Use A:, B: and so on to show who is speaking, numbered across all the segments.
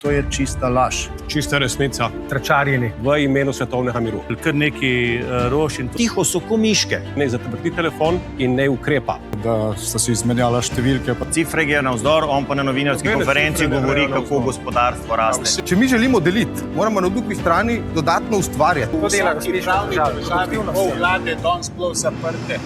A: To je čista laž.
B: Čista resnica.
C: Tračarjeni.
B: V imenu svetovnega miru.
A: Kar neki rož in
D: tiho so ko miške.
B: Ne zatrti telefon in ne ukrepa.
E: Da sta si izmenjala številke.
D: Cifre gre navzdol, on pa na novinarski konferenci govori, kako gospodarstvo raste.
E: Če mi želimo deliti, moramo na drugi strani dodatno ustvarjati.
C: To dela različne države.
A: vlade danes sploh zaprte.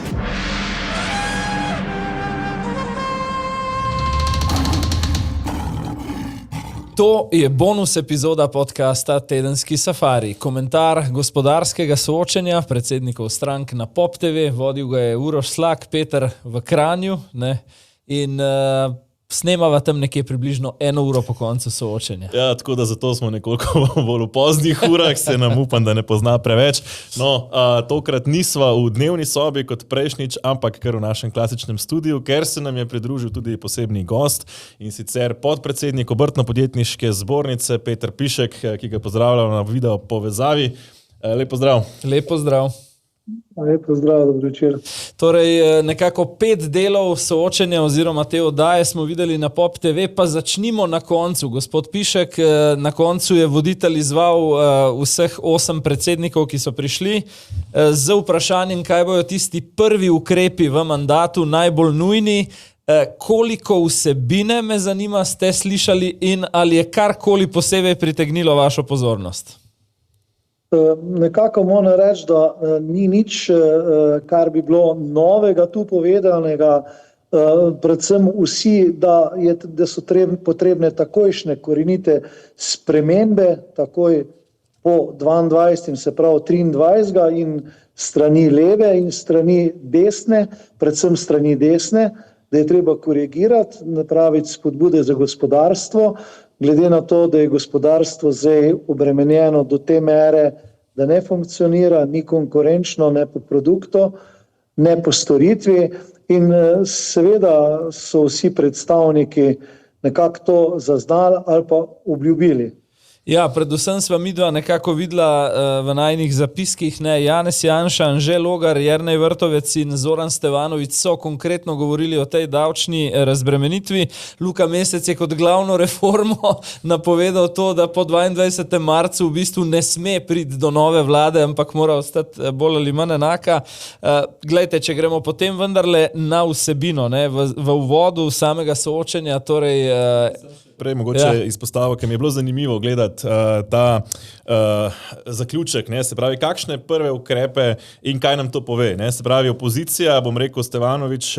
F: To je bonus epizoda podcasta Tedenski safari. Komentar gospodarskega soočenja predsednikov strank na Pop TV. Vodil ga je Uroš Slak, Peter v Kranju, ne? In snemava tam nekje približno 1 uro po koncu soočenja.
G: Ja, tako da zato smo nekoliko bolj v poznih urah, se nam upam, da ne pozna preveč. No, tokrat nisva v dnevni sobi kot prejšnjič, ampak kar v našem klasičnem studiu, ker se nam je pridružil tudi posebni gost in sicer podpredsednik Obrtno-podjetniške zbornice Peter Pišek, ki ga pozdravljamo na video povezavi. Lep pozdrav.
F: Lep pozdrav.
H: Lep pozdrav, dobro večer.
F: Torej, nekako 5 delov soočenja oziroma te oddaje smo videli na Pop TV, pa začnimo na koncu. Gospod Pišek, na koncu je voditelj izval vseh 8 predsednikov, ki so prišli, z vprašanjem, kaj bojo tisti prvi ukrepi v mandatu najbolj nujni. Koliko vsebine, me zanima, ste slišali in ali je karkoli posebej pritegnilo vašo pozornost?
H: Nekako moram reči, da ni nič, kar bi bilo novega tu povedanega, predvsem vsi, da so potrebne takojšnje korenite spremembe, takoj po 22. se pravi 23. in strani leve in strani desne, predvsem strani desne, da je treba korigirati, napraviti spodbude za gospodarstvo, glede na to, da je gospodarstvo zdaj obremenjeno do te mere, da ne funkcionira, ni konkurenčno, ne po produktu, ne po storitvi in seveda so vsi predstavniki nekako to zaznali ali pa obljubili.
F: Ja, predvsem sva midva nekako videla v najinih zapiskih, ne, Janez Janša, Anže Logar, Jernej Vrtovec in Zoran Stevanović so konkretno govorili o tej davčni razbremenitvi. Luka Mesec je kot glavno reformo napovedal to, da po 22. marcu v bistvu ne sme priti do nove vlade, ampak mora ostati bolj ali manj enaka. Glejte, če gremo potem vendarle na vsebino, ne, v uvodu samega soočenja, torej
G: Prej mogoče izpostavil, ker mi je bilo zanimivo gledati ta zaključek, ne, se pravi, kakšne prve ukrepe in kaj nam to pove, ne, se pravi, opozicija, bom rekel Stevanović,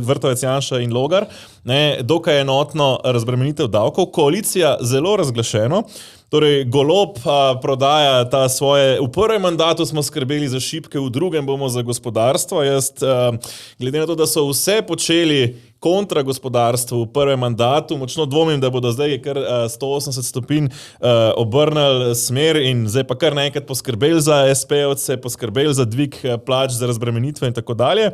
G: Vrtovec, Janša in Logar, ne, dokaj enotno razbremenitev davkov, koalicija zelo razglašeno. Torej, Golob prodaja ta svoje, v prvem mandatu smo skrbeli za šibke, v drugem bomo za gospodarstvo. Jaz, glede na to, da so vse počeli kontra gospodarstvu v prvem mandatu, močno dvomim, da bodo zdaj kar 180 stopinj obrnili smer in zdaj pa kar naenkrat poskrbeli za SP-ovce, poskrbeli za dvig plač, za razbremenitve in tako dalje.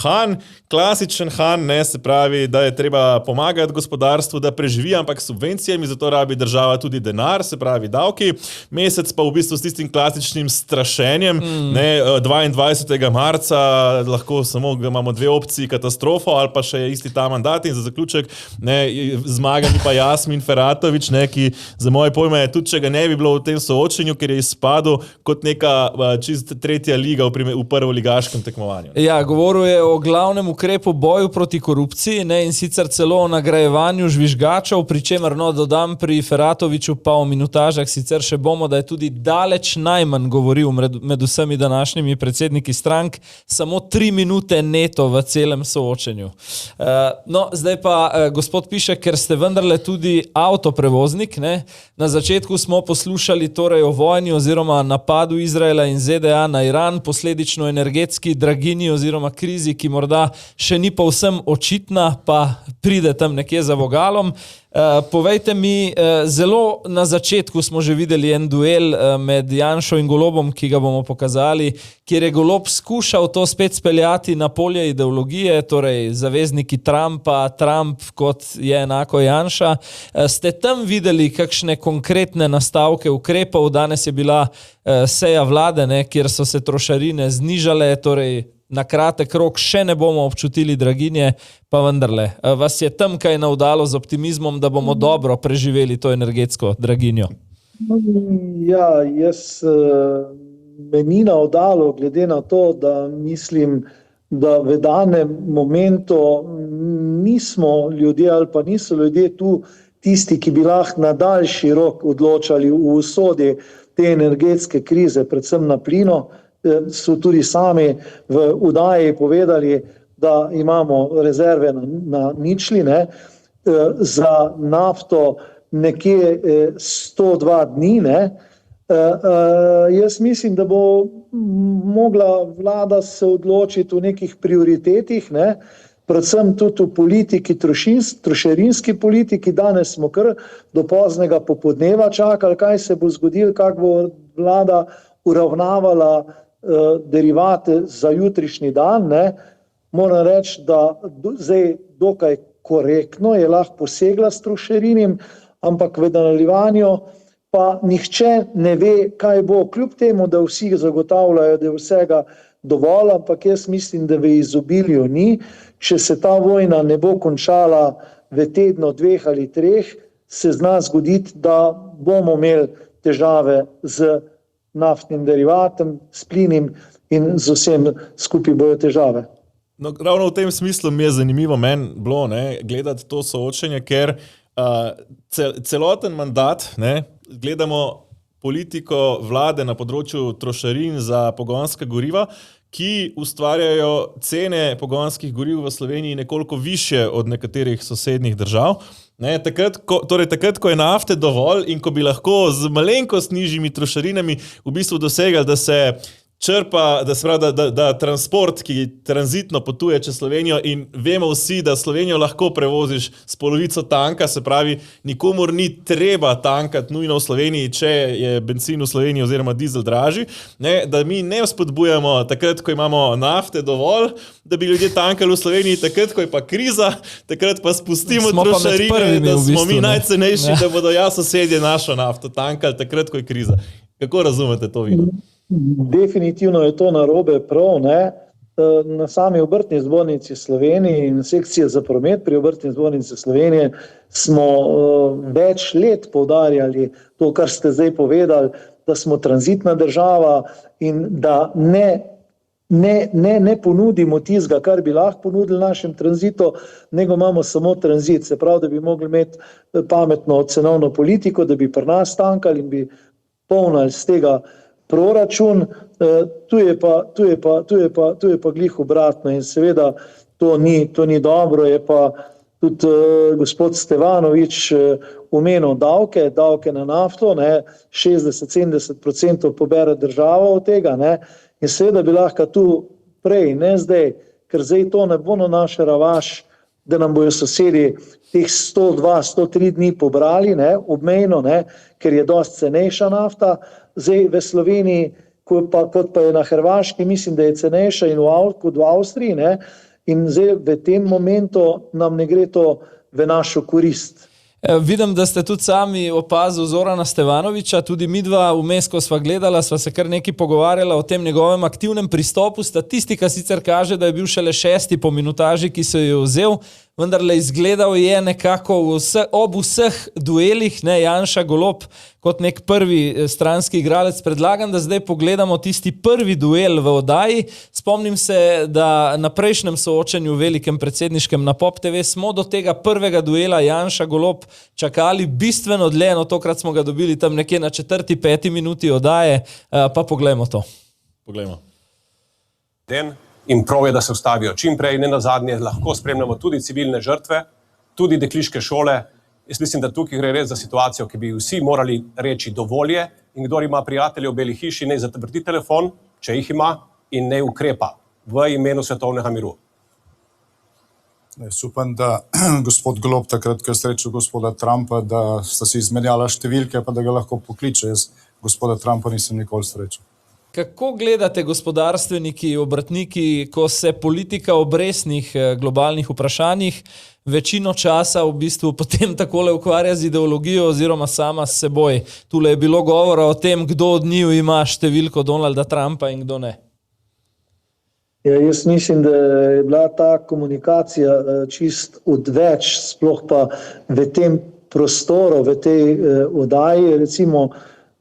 G: Han, klasičen Han, ne, se pravi, da je treba pomagati gospodarstvu, da preživi, ampak s subvencijami, zato rabi država tudi denar, se pravi davki. Mesec pa v bistvu s tistim klasičnim strašenjem, ne, 22. marca lahko samo imamo 2 opciji, katastrofo ali pa še isti ta mandat in za zaključek, ne, zmagani pa Jasmin Feratović, ne, ki za moje pojme, tudi če ga ne bi bilo v tem soočenju, ker je izpadel kot neka čist tretja liga v prvoligaškem tekmovanju.
F: Ja, govoril je o glavnem ukrepu boju proti korupciji, ne, in sicer celo o nagrajevanju žvižgačev, pri čemer, no, dodam pri Feratoviću pa o minutažah, sicer še bomo, da je tudi daleč najmanj govoril med vsemi današnjimi predsedniki strank, samo 3 minute neto v celem soočenju. No, zdaj pa, gospod Pišek, ker ste vendarle tudi avtoprevoznik, ne? Na začetku smo poslušali torej o vojni oziroma napadu Izraela in ZDA na Iran, posledično energetski draginji oziroma krizi, ki morda še ni povsem očitna, pa pride tam nekje za vogalom. Povejte mi, zelo na začetku smo že videli en duel med Janšo in Golobom, ki ga bomo pokazali, kjer je Golob skušal to spet speljati na polje ideologije, torej zavezniki Trumpa, Trump kot je enako Janša. Ste tam videli kakšne konkretne nastavke ukrepov? Danes je bila seja vlade, ne, kjer so se trošarine znižale, torej na kratek rok še ne bomo občutili draginje, pa vendarle. Vas je tam kaj navdalo z optimizmom, da bomo dobro preživeli to energetsko draginjo?
H: Ja, me ni navdalo, glede na to, da mislim, da v danem momentu nismo ljudje ali pa niso ljudje tu tisti, ki bi lahko na daljši rok odločali v usodi te energetske krize, predvsem na plinu. So tudi sami v vdaji povedali, da imamo rezerve na ničli, ne? Za nafto nekje 102 dni, ne? Jaz mislim, da bo mogla vlada se odločiti v nekih prioritetih, ne? Predvsem tudi v politiki, trošarinski politiki. Danes smo kar do poznega popodneva čakali, kaj se bo zgodilo, kako bo vlada uravnavala derivate za jutrišnji dan, ne? Moram reči, da zdaj dokaj korektno je lahko posegla s trošarinim, ampak v nadaljevanju pa nihče ne ve, kaj bo, kljub temu, da vsi zagotavljajo, da je vsega dovolj, ampak jaz mislim, da v izobilju ni. Če se ta vojna ne bo končala v tednu, 2 ali 3, se zna zgoditi, da bomo imeli težave z naftnim derivatom, s plinim in z vsem skupaj bojo težave.
G: No, ravno v tem smislu mi je zanimivo meni bilo gledati to soočenje, ker celoten mandat, gledamo politiko vlade na področju trošarin za pogonska goriva, ki ustvarjajo cene pogonskih goriv v Sloveniji nekoliko više od nekaterih sosednjih držav. Takrat, ko je nafte dovolj in ko bi lahko z malenkost nižjimi trošarinami v bistvu dosegali, da se črpa, da transport, ki tranzitno potuje čez Slovenijo, in vemo vsi, da Slovenijo lahko prevoziš s polovico tanka, se pravi, nikomur ni treba tankati nujno v Sloveniji, če je bencin v Sloveniji oziroma dizel dražji, da mi ne spodbujamo takrat, ko imamo nafte dovolj, da bi ljudje tankali v Sloveniji, takrat, ko je pa kriza, takrat pa spustimo trošarine, da smo mi najcenejši, da bodo sosedje našo nafto tankali takrat, ko je kriza. Kako razumete to vi?
H: Definitivno je to narobe prav, ne? Na sami Obrtni zbornici Slovenije in sekcije za promet pri Obrtni zbornici Slovenije smo več let poudarjali to, kar ste zdaj povedali, da smo tranzitna država in da ne ponudimo tistega, kar bi lahko ponudili našem tranzitu, nego imamo samo tranzit. Se pravi, da bi mogli imeti pametno cenovno politiko, da bi pri nas tankali in bi polnili z tega proračun. Tu je pa glih obratno in seveda to ni dobro. Je pa tudi gospod Stevanovič omenil davke na nafto, 60-70% pobere država od tega, ne? In seveda bi lahko tu prej, ne zdaj, ker zdaj to ne bo na naše ravaš, da nam bojo sosedi teh 102-103 dni pobrali, obmejno, ker je dosti cenejša nafta. Zdaj v Sloveniji, kot pa je na Hrvaški, mislim, da je cenejša in kot v Avstriji, in zdaj v tem momentu nam ne gre to v našo korist.
F: Vidim, da ste tudi sami opazili Zorana Stevanoviča, tudi midva vmes, ko sva gledala, sva se kar nekaj pogovarjala o tem njegovem aktivnem pristopu. Statistika sicer kaže, da je bil šele 6. po minutaži, ki se jo vzel, vendarle izgledal je nekako ob vseh duelih, Janša Golob kot nek prvi stranski igralec. Predlagam, da zdaj pogledamo tisti prvi duel v oddaji. Spomnim se, da na prejšnjem soočenju v velikem predsedniškem na Pop TV smo do tega prvega duela Janša Golob čakali bistveno dlje, no tokrat smo ga dobili tam nekje na 4. 5. minuti oddaje, pa poglejmo to.
G: Poglejmo.
B: In prav je, da se ustavijo čim prej, ne nazadnje lahko spremljamo tudi civilne žrtve, tudi dekliške šole. Jaz mislim, da tukaj gre res za situacijo, ki bi vsi morali reči dovolj je, in kdor ima prijatelje v Beli hiši, naj zavrti telefon, če jih ima, in naj ukrepa v imenu svetovnega miru.
I: Jaz upam, da gospod Golob takrat, ko je srečal gospoda Trumpa, da sta si izmenjala številke, pa da ga lahko pokliče. Jaz gospoda Trumpa nisem nikoli srečal.
F: Kako gledate gospodarstveniki, obrtniki, ko se politika ob resnih globalnih vprašanjih večino časa v bistvu potem takole ukvarja z ideologijo oziroma sama s seboj? Tule je bilo govora o tem, kdo od njiju ima številko Donalda Trumpa in kdo ne.
H: Ja, jaz mislim, da je bila ta komunikacija čist odveč, sploh pa v tem prostoru, v tej oddaji, recimo,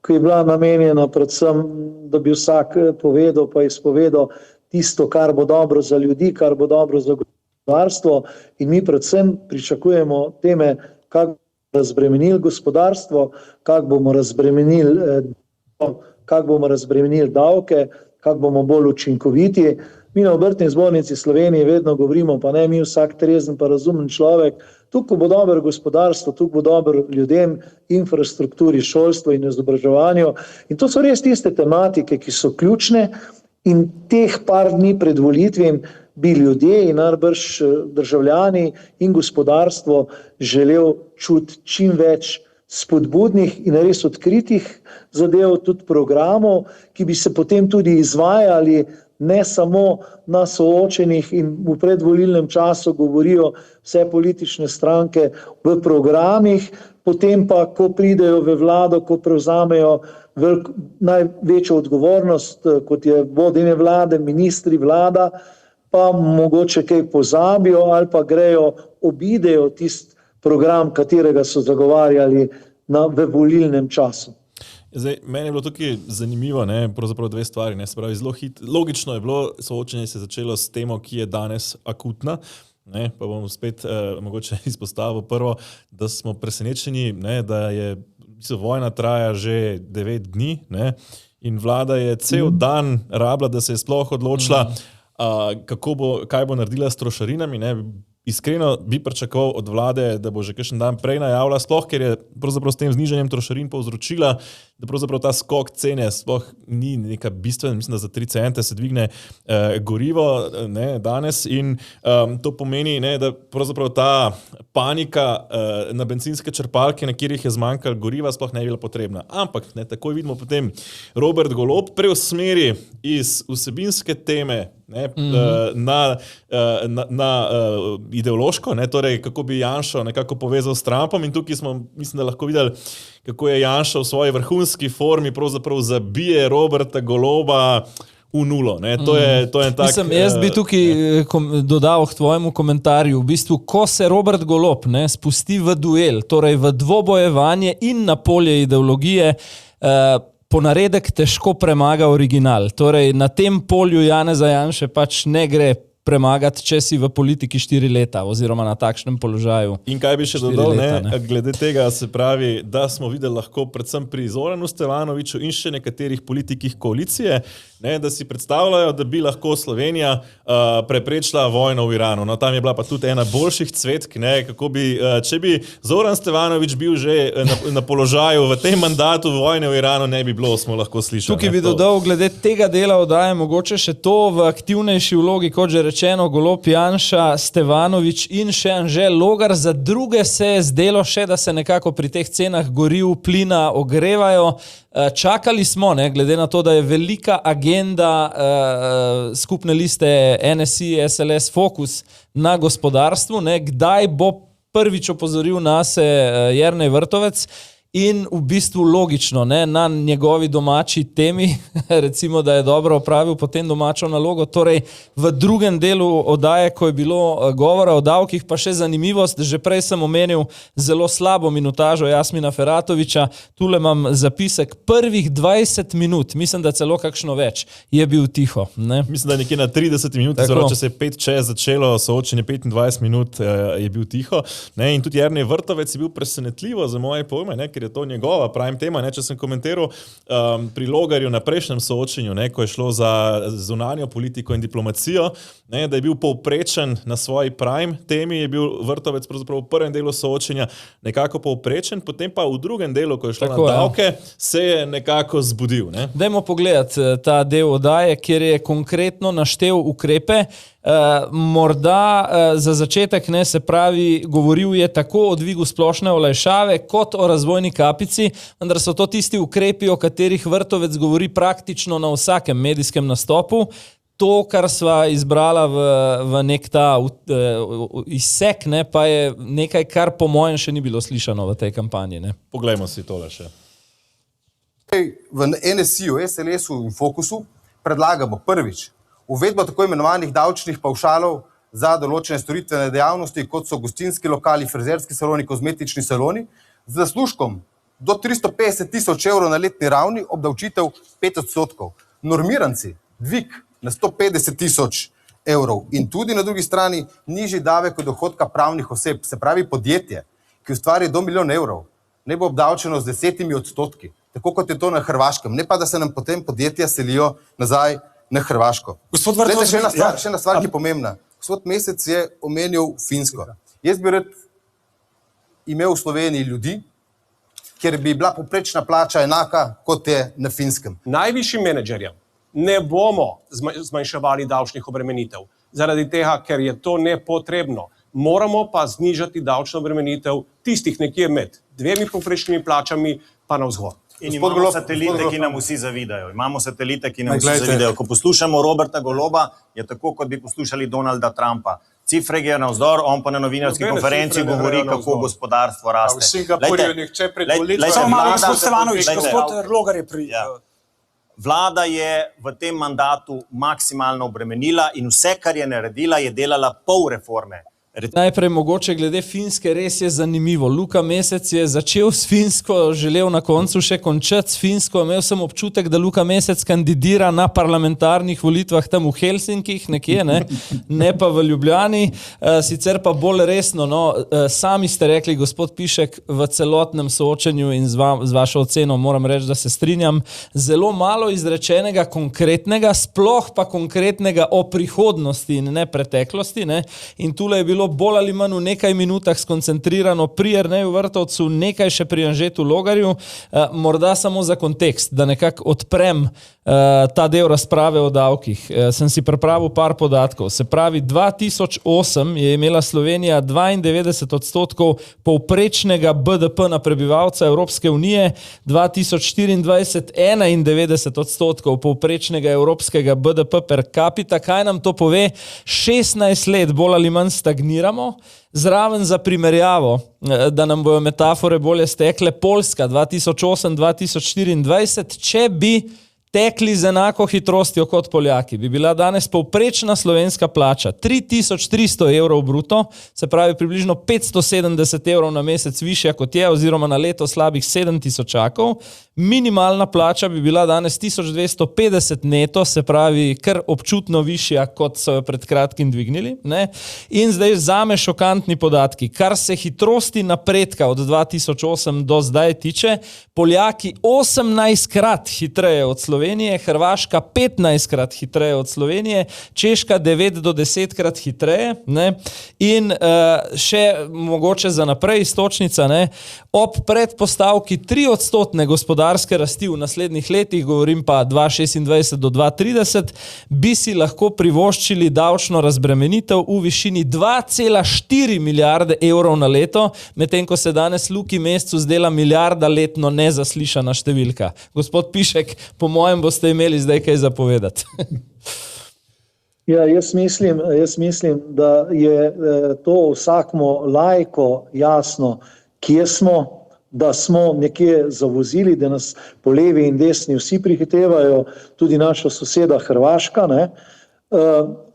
H: ki je bila namenjena predvsem, da bi vsak povedal pa izpovedal tisto, kar bo dobro za ljudi, kar bo dobro za gospodarstvo, in mi predvsem pričakujemo teme, kako bomo razbremenili gospodarstvo, kako bomo razbremenili davke, kako bomo bolj učinkoviti. Mi na Obrtni zbornici Slovenije vedno govorimo, pa ne mi vsak trezen pa razumen človek, tukaj bo dobro gospodarstvo, tukaj bo dobro ljudem, infrastrukturi, šolstvu in izobraževanju. In to so res tiste tematike, ki so ključne, in teh par dni pred volitvami bi ljudje in najbrž državljani in gospodarstvo želel čuti čim več spodbudnih in res odkritih zadev, tudi programov, ki bi se potem tudi izvajali, ne samo na soočenih in v predvolilnem času govorijo vse politične stranke v programih, potem pa, ko pridejo v vlado, ko prevzamejo največjo odgovornost, kot je vodenje vlade, ministri vlada, pa mogoče kaj pozabijo ali pa obidejo tisti program, katerega so zagovarjali v volilnem času.
G: Zdaj, meni je bilo tukaj zanimivo, pravzaprav dve stvari. Se pravi, zelo logično je bilo, soočenje se je začelo s temo, ki je danes akutna. Pa bom spet mogoče izpostavil prvo, da smo presenečeni, da je vojna traja že 9 dni in vlada je cel dan rabila, da se je sploh odločila, kaj bo naredila s trošarinami. Iskreno bi pričakoval od vlade, da bo že kakšen dan prej najavila, sploh ker je pravzaprav s tem znižanjem trošarin povzročila, da pravzaprav ta skok cene sploh ni neka bistvena, mislim, da za 3 cente se dvigne gorivo danes in to pomeni, da pravzaprav ta panika na bencinske črpalke, na katerih je zmanjkalo goriva, sploh ne bi bila potrebna. Ampak takoj vidimo potem Robert Golob preusmeri iz vsebinske teme na ideološko, torej kako bi Janšo nekako povezal s Trumpom, in tukaj smo, mislim, da lahko videli, kako je Janša v svoji vrhunski formi pravzaprav zabije Roberta Goloba v nulo. To je tak... Mislim,
F: jaz bi tukaj dodal k tvojemu komentarju, v bistvu, ko se Robert Golob spusti v duel, torej v dvobojevanje in na polje ideologije, ponaredek težko premaga original. Torej, na tem polju Janeza Janše pač ne gre premagati, če si v politiki 4 leta oziroma na takšnem položaju.
G: In kaj bi še dodal, glede tega, se pravi, da smo videli lahko predvsem pri Zoranu Stevanoviću in še nekaterih politikih koalicije, da si predstavljajo, da bi lahko Slovenija preprečila vojno v Iranu. No, tam je bila pa tudi ena boljših cvetk, kako bi, če bi Zoran Stevanović bil že na položaju v tem mandatu vojne v Iranu, ne bi bilo, smo lahko slišali.
F: Tukaj bi dodal, glede tega dela oddaje, mogoče še to v aktivnejši vlogi, kot že rečeno, Golob, Janša, Stevanović in še Anže Logar. Za druge se je zdelo še, da se nekako pri teh cenah goriv, plina ogrevajo. Čakali smo, glede na to, da je velika agenda skupne liste NSI, SLS, Fokus na gospodarstvu, kdaj bo prvič opozoril nas Jernej Vrtovec. In v bistvu logično, na njegovi domači temi, recimo, da je dobro opravil potem domačo nalogo. Torej, v drugem delu oddaje, ko je bilo govora o davkih, pa še zanimivost, že prej sem omenil zelo slabo minutažo Jasmina Feratovića, tule imam zapisek, prvih 20 minut, mislim, da celo kakšno več, je bil tiho.
G: Mislim, da nekje na 30 minut, zelo, če se je 5-6 začelo soočenje, 25 minut je bil tiho. In tudi Jernej Vrtovec je bil presenetljivo za moje pojme, ker je to njegova prime tema. Če sem komentiral pri Logarju na prejšnjem soočenju, ko je šlo za zunanjo politiko in diplomacijo, da je bil povprečen na svoji prime temi, je bil Vrtovec pravzaprav v prvem delu soočenja nekako povprečen, potem pa v drugem delu, ko je šlo na davke, se je nekako zbudil.
F: Dajmo pogledati ta del oddaje, kjer je konkretno naštel ukrepe. Morda za začetek, se pravi, govoril je tako o dvigu splošne olajšave kot o razvojni kapici, vendar so to tisti ukrepi, o katerih Vrtovec govori praktično na vsakem medijskem nastopu. To, kar sva izbrala v nek ta izsek, pa je nekaj, kar po mojem še ni bilo slišano v tej kampanji.
G: Poglejmo si tole še.
E: V NSI-ju, SLS-u in Fokusu predlagamo prvič uvedbo tako imenovanih davčnih pavšalov za določene storitvene dejavnosti, kot so gostinski lokali, frizerski saloni, kozmetični saloni, z zaslužkom do 350.000 evrov na letni ravni, obdavčitev 5%. Normiranci, dvig na 150.000 evrov in tudi na drugi strani nižji davek od dohodka pravnih oseb, se pravi podjetje, ki ustvari do 1 milijon evrov, ne bo obdavčeno z 10%, tako kot je to na Hrvaškem, ne pa da se nam potem podjetja selijo nazaj na Hrvaško. Glede, še ena stvar, ki je pomembna. Gospod Mesec je omenil Finsko. Jaz bi rad imel v Sloveniji ljudi, kjer bi bila povprečna plača enaka, kot je na Finskem.
B: Najvišjim menedžerjem ne bomo zmanjševali davčnih obremenitev, zaradi tega, ker je to nepotrebno. Moramo pa znižati davčno obremenitev tistih nekje med 2 povprečnimi plačami pa navzgor.
D: In imamo satelite, ki nam vsi zavidajo. Ko poslušamo Roberta Goloba, je tako, kot bi poslušali Donalda Trumpa. Cifre gre navzdor, on pa na novinarski konferenci govori, kako gospodarstvo raste.
A: V Singapurju nihče pred volitvami.
J: Samo malo, gospod Stevanović, gospod Logar je pri...
D: Vlada je v tem mandatu maksimalno obremenila in vse, kar je naredila, je delala pol reforme.
F: Najprej mogoče glede Finske res je zanimivo. Luka Mesec je začel s Finsko, želel na koncu še končati s Finsko. Imel sem občutek, da Luka Mesec kandidira na parlamentarnih volitvah tam v Helsinkih nekje, ne pa v Ljubljani. Sicer pa bolj resno, sami ste rekli, gospod Pišek, v celotnem soočenju in z vašo oceno moram reči, da se strinjam, zelo malo izrečenega konkretnega, sploh pa konkretnega o prihodnosti in ne preteklosti. In tule je bilo bolj ali manj v nekaj minutah skoncentrirano pri Jerneju Vrtovcu, nekaj še pri Anžetu Logarju. Morda samo za kontekst, da nekako odprem ta del razprave o davkih. Sem si pripravil par podatkov. Se pravi, 2008 je imela Slovenija 92% povprečnega BDP na prebivalca Evropske unije, 2024 91% povprečnega evropskega BDP per capita. Kaj nam to pove? 16 let bolj ali manj stagniramo. Zraven za primerjavo, da nam bojo metafore bolje stekle, Poljska 2008-2024, če bi tekli z enako hitrostjo kot Poljaki, bi bila danes povprečna slovenska plača 3300 evrov bruto, se pravi približno 570 evrov na mesec višja kot je, oziroma na leto slabih 7000. Minimalna plača bi bila danes 1250 neto, se pravi kar občutno višja, kot so jo pred kratkim dvignili. In zdaj zame šokantni podatki. Kar se hitrosti napredka od 2008 do zdaj tiče, Poljaki 18krat hitreje od Slovenije, Hrvaška 15krat hitreje od Slovenije, Češka 9 do 10krat hitreje. In še mogoče za naprej istočnica, ob predpostavki 3% gospodarske rasti v naslednjih letih, govorim pa 2026 do 2030, bi si lahko privoščili davčno razbremenitev v višini 2,4 milijarde evrov na leto, medtem ko se danes Luki Mesecu zdela milijarda letno nezaslišana številka. Gospod Pišek, po mojem boste imeli zdaj kaj zapovedati.
H: Ja, jaz mislim, da je to vsakmu laiku jasno, kje smo, da smo nekje zavozili, da nas po levi in desni vsi prihitevajo, tudi naša soseda Hrvaška,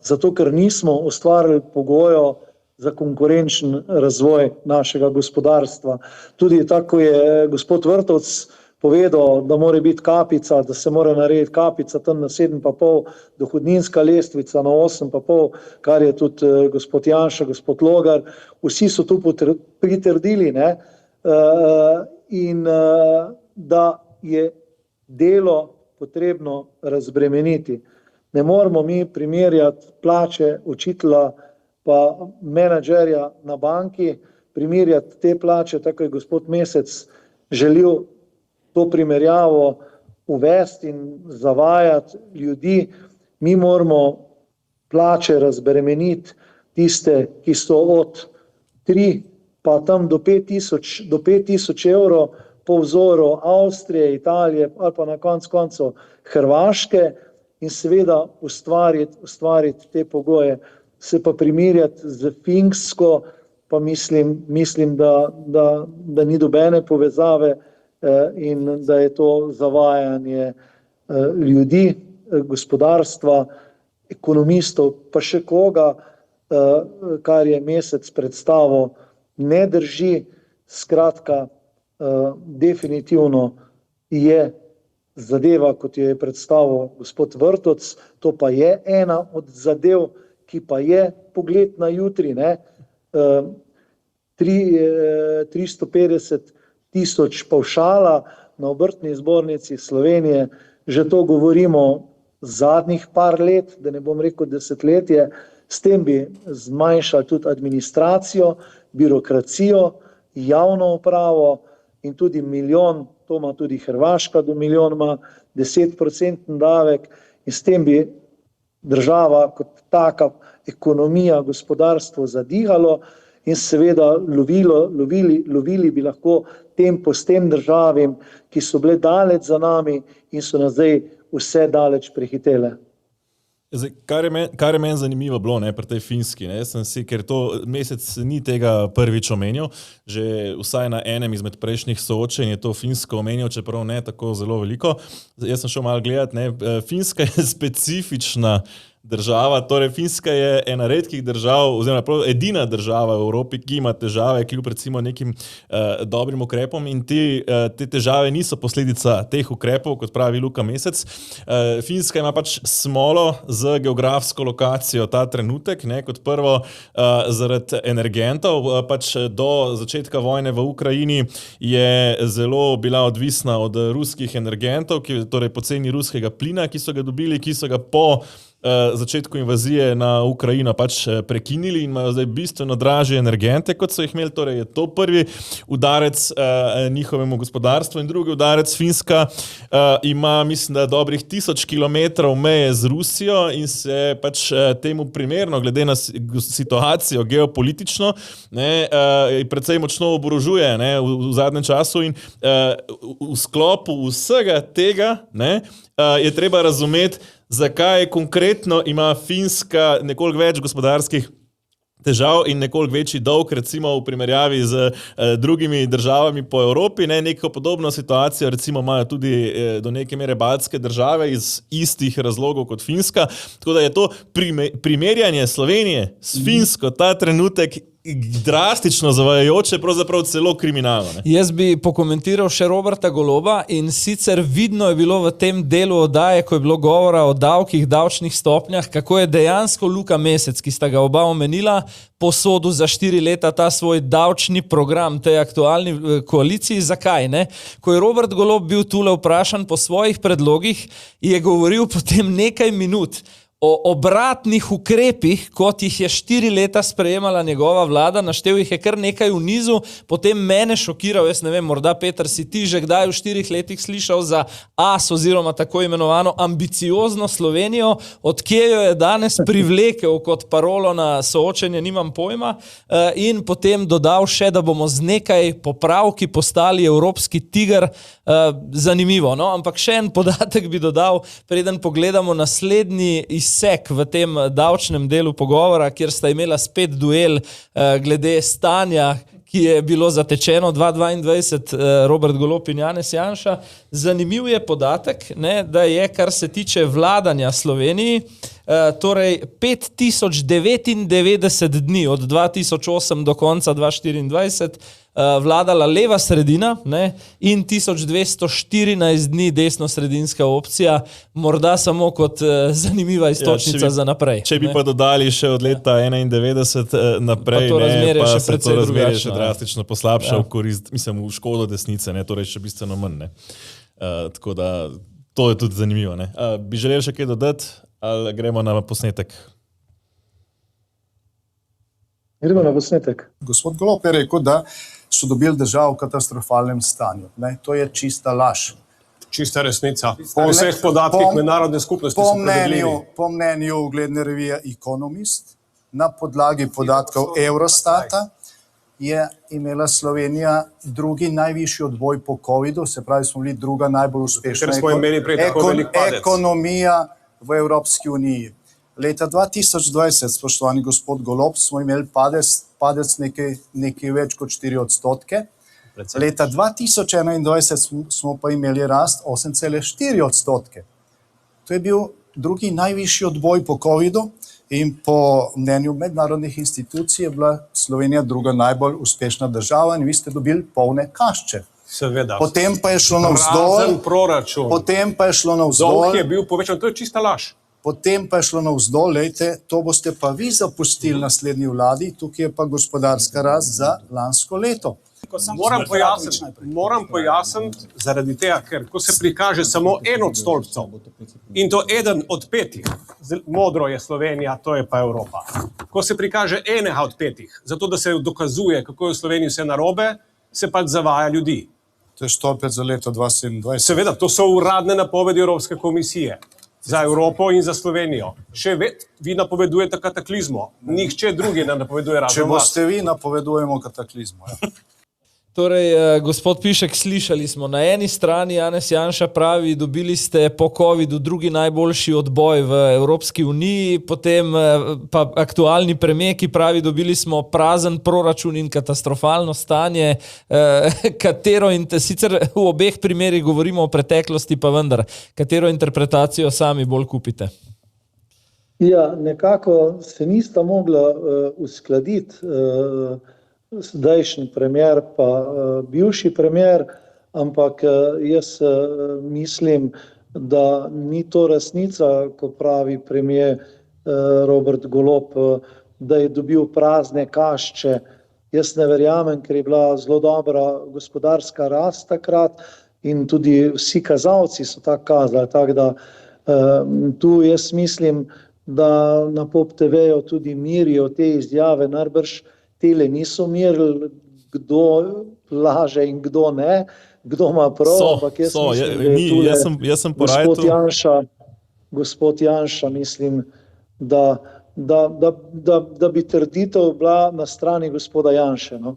H: zato ker nismo ustvarili pogojev za konkurenčen razvoj našega gospodarstva. Tudi tako je gospod Vrtovec povedal, da mora biti kapica, da se mora narediti kapica tam na 7,5, dohodninska lestvica na 8,5, kar je tudi gospod Janša, gospod Logar, vsi so tu pritrdili, in da je delo potrebno razbremeniti. Ne moramo mi primerjati plače učitelja pa menedžerja na banki, primerjati te plače, tako je gospod Mesec želel to primerjavo uvesti in zavajati ljudi. Mi moramo plače razbremeniti tiste, ki so od 3 pa tam do 5000 evrov po vzoru Avstrije, Italije ali pa na koncu Hrvaške in seveda ustvariti te pogoje. Se pa primerjati z Finsko, pa mislim, da ni dobene povezave in da je to zavajanje ljudi, gospodarstva ekonomistov, pa še koga, kar je Mesec predstavil, ne drži. Skratka, definitivno je zadeva, kot jo je predstavil gospod Vrtovec, to pa je ena od zadev, ki pa je pogled na jutri, ne. 350 tisoč pavšala na Obrtni zbornici Slovenije, že to govorimo zadnjih par let, da ne bom rekel desetletje, s tem bi zmanjšali tudi administracijo, birokracijo, javno upravo in tudi milijon, to ima tudi Hrvaška do milijon, ima 10% davek in s tem bi država kot taka, ekonomija, gospodarstvo zadihalo in seveda lovili bi lahko tempo s tem državam, ki so bile daleč za nami in so nas zdaj vse daleč prehitele.
G: Zdaj, kar je meni zanimivo bilo, ne, pri tej Finski, ne, ker to Mesec ni tega prvič omenil, že vsaj na enem izmed prejšnjih soočenj je to Finsko omenil, čeprav ne tako zelo veliko. Jaz sem šel malo gledat, ne, Finska je specifična država, torej Finska je ena redkih držav, oziroma edina država v Evropi, ki ima težave, kljub recimo nekim dobrim ukrepom in te težave niso posledica teh ukrepov, kot pravi Luka Mesec. Finska ima pač smolo z geografsko lokacijo ta trenutek, ne, kot prvo zaradi energentov, pač do začetka vojne v Ukrajini je zelo bila odvisna od ruskih energentov, torej poceni ruskega plina, ki so ga dobili, ki so ga po začetku invazije na Ukrajino pač prekinili in imajo zdaj bistveno dražje energente, kot so jih imeli, torej je to prvi udarec njihovemu gospodarstvu in drugi udarec. Finska ima, mislim, da dobrih 1000 kilometrov meje z Rusijo in se pač temu primerno, glede na situacijo geopolitično, ne, precej močno oborožuje, ne, v zadnjem času in v sklopu vsega tega, ne, je treba razumeti, zakaj konkretno ima Finska nekoliko več gospodarskih težav in nekoliko večji dolg, recimo v primerjavi z drugimi državami po Evropi. Ne, neko podobno situacijo recimo imajo tudi do neke mere baltske države iz istih razlogov kot Finska. Tako da je to primerjanje Slovenije s Finsko ta trenutek drastično zavajajoče, pravzaprav celo kriminalno. Ne?
F: Jaz bi pokomentiral še Roberta Goloba in sicer vidno je bilo v tem delu oddaje, ko je bilo govora o davkih, davčnih stopnjah, kako je dejansko Luka Mesec, ki sta ga oba omenila, posodil za 4 leta ta svoj davčni program tej aktualni koaliciji. Zakaj, ne? Ko je Robert Golob bil tule vprašan po svojih predlogih, je govoril potem nekaj minut o obratnih ukrepih, kot jih je 4 leta sprejemala njegova vlada, naštel jih je kar nekaj v nizu, potem mene šokiral, jaz ne vem, morda Peter, si ti že kdaj v 4 letih slišal za AS oziroma tako imenovano ambiciozno Slovenijo, od kje jo je danes privlekel kot parolo na soočenje, nimam pojma, in potem dodal še, da bomo z nekaj popravki postali evropski tiger. Zanimivo, no? Ampak še en podatek bi dodal, preden pogledamo naslednji izsek v tem davčnem delu pogovora, kjer sta imela spet duel glede stanja, ki je bilo zatečeno 2022, Robert Golob in Janez Janša. Zanimiv je podatek, ne, da je, kar se tiče vladanja Sloveniji, torej 5099 dni od 2008 do konca 2024 vladala leva sredina, ne, in 1214 dni desno-sredinska opcija, morda samo kot zanimiva istočnica za naprej.
G: Če bi pa dodali še od leta 91 naprej,
F: pa to razmerje
G: pa
F: še
G: se to razmerje še
F: drugačno,
G: drastično poslabša v korist, mislim, v škodo desnice, ne, torej še bistveno manj. Ne. Tako da to je tudi zanimivo. Ne. Bi želeli še kaj dodati, ali gremo na posnetek?
H: Gremo na posnetek.
I: Gospod Golob je rekel, da so dobili državo v katastrofalnem stanju. Ne, to je čista laž.
B: Čista resnica. Po vseh podatkih mednarodne skupnosti so predegljivi.
I: Po mnenju ugledne revije Economist, na podlagi podatkov Eurostata, je imela Slovenija drugi najvišji odboj po covidu, se pravi, smo bili druga najbolj uspešna ekonomija v Evropski uniji. Leta 2020, spoštovani gospod Golob, smo imeli padec nekaj več kot 4%. Leta 2021 smo pa imeli rast 8,4%. To je bil drugi najvišji odboj po COVID-u in po mnenju mednarodnih institucij je bila Slovenija druga najbolj uspešna država in vi ste dobili polne kašče.
B: Seveda.
I: Potem pa je šlo navzdol, potem pa je šlo navzdol.
B: Dolg je bil povečan, to je čista laž.
I: Potem pa je šlo navzdol, lejte, to boste pa vi zapustili naslednji vladi, tukaj je pa gospodarska rast za lansko leto.
B: Moram pojasniti zaradi tega, ker ko se prikaže samo en od stolpcev in to eden od 5, modro je Slovenija, to je pa Evropa. Ko se prikaže enega od 5, zato da se dokazuje, kako je v Sloveniji vse narobe, se pač zavaja ljudi.
I: To je stolpec za leto 2027.
B: Seveda, to so uradne napovedi Evropske komisije za Evropo in za Slovenijo. Vi napovedujete kataklizmo, nihče drugi ne napoveduje razen vas.
I: Če boste vi, napovedujemo kataklizmo. Ja.
F: Torej, gospod Pišek, slišali smo, na eni strani Janez Janša pravi, dobili ste po COVID-u drugi najboljši odboj v Evropski uniji, potem pa aktualni premier, ki pravi, dobili smo prazen proračun in katastrofalno stanje, katero, sicer v obeh primerih govorimo o preteklosti, pa vendar, katero interpretacijo sami bolj kupite?
H: Ja, nekako se nista mogla uskladiti zdajšnji premier pa bivši premier, ampak jaz mislim, da ni to resnica, ko pravi premier Robert Golob, da je dobil prazne kašče. Jaz ne verjamem, ker je bila zelo dobra gospodarska rast takrat in tudi vsi kazalci so tako kazali, tako da tu jaz mislim, da na Pop TV-ju tudi mirijo te izjave, najbrž tele niso merili, kdo laže in kdo ne, kdo ima prav, ampak jaz mislim, da je tule gospod Janša, mislim, da bi trditev bila na strani gospoda Janše. No?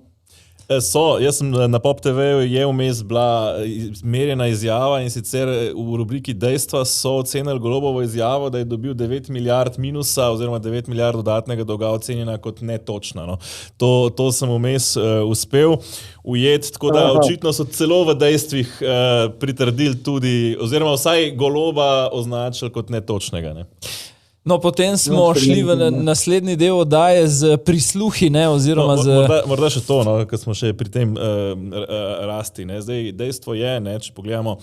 G: Jaz sem na Pop TV-ju je vmes bila merjena izjava in sicer v rubriki Dejstva so ocenili Golobovo izjavo, da je dobil 9 milijard minusa oziroma 9 milijard dodatnega dolga ocenjena kot netočna. No. To sem vmes uspel ujeti, tako da očitno so celo v dejstvih pritrdili tudi, oziroma vsaj Goloba označili kot netočnega. Ne.
F: No, potem smo šli v naslednji del oddaje z prisluhi, ne, oziroma
G: Morda še to, no, ker smo še pri tem rasti. Ne. Zdaj, dejstvo je, ne, če pogledamo,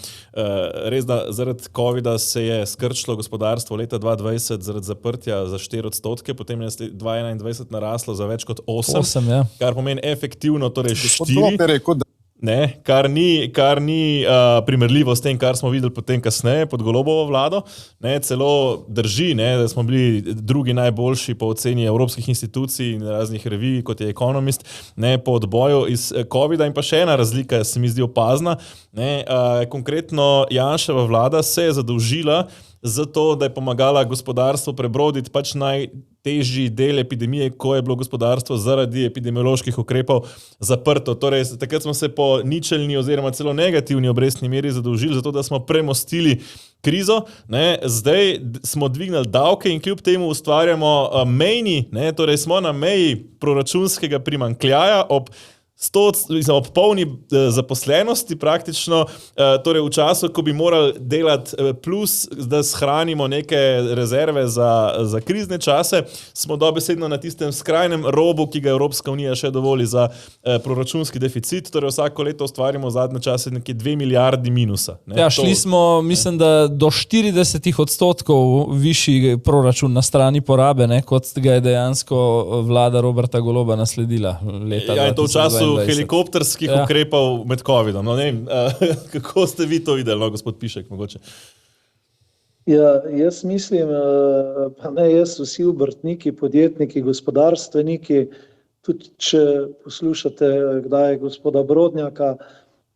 G: res da zaradi COVID-a se je skrčilo gospodarstvo leta 2020 zaradi zaprtja za 4%, potem je 2021 naraslo za več kot 8, ja. Kar pomeni efektivno, torej 4. Ne, kar ni primerljivo s tem, kar smo videli potem kasneje pod Golobovo vlado. Ne, celo drži, ne, da smo bili drugi najboljši po oceni evropskih institucij in raznih revij, kot je Economist, ne, po odboju iz COVID-a. In pa še ena razlika se mi zdi opazna. Ne, konkretno Janševa vlada se je zadolžila za to, da je pomagala gospodarstvu prebroditi pač najtežji del epidemije, ko je bilo gospodarstvo zaradi epidemioloških ukrepov zaprto. Torej, takrat smo se po ničelni oziroma celo negativni obrestni meri zadolžili za to, da smo premostili krizo. Ne. Zdaj smo dvignili davke in kljub temu ustvarjamo mejni, ne, torej smo na meji proračunskega primanjkljaja ob polni zaposlenosti praktično, torej v času, ko bi morali delati plus, da shranimo neke rezerve za krizne čase, smo dobesedno na tistem skrajnem robu, ki ga Evropska unija še dovoli za proračunski deficit, torej vsako leto ustvarimo v zadnje čase nekje 2 milijardi minusa. Ne?
F: Ja, šli smo, mislim, da do 40% višji proračun na strani porabe, ne, kot ga je dejansko vlada Roberta Goloba nasledila leta 2022. Ja, in to v času
G: helikopterskih ukrepov med COVID-om. No, ne vem, kako ste vi to videli, no, gospod Pišek, mogoče?
H: Ja, jaz mislim, pa ne jaz, vsi obrtniki, podjetniki, gospodarstveniki, tudi če poslušate, kdaj je gospoda Brodnjaka,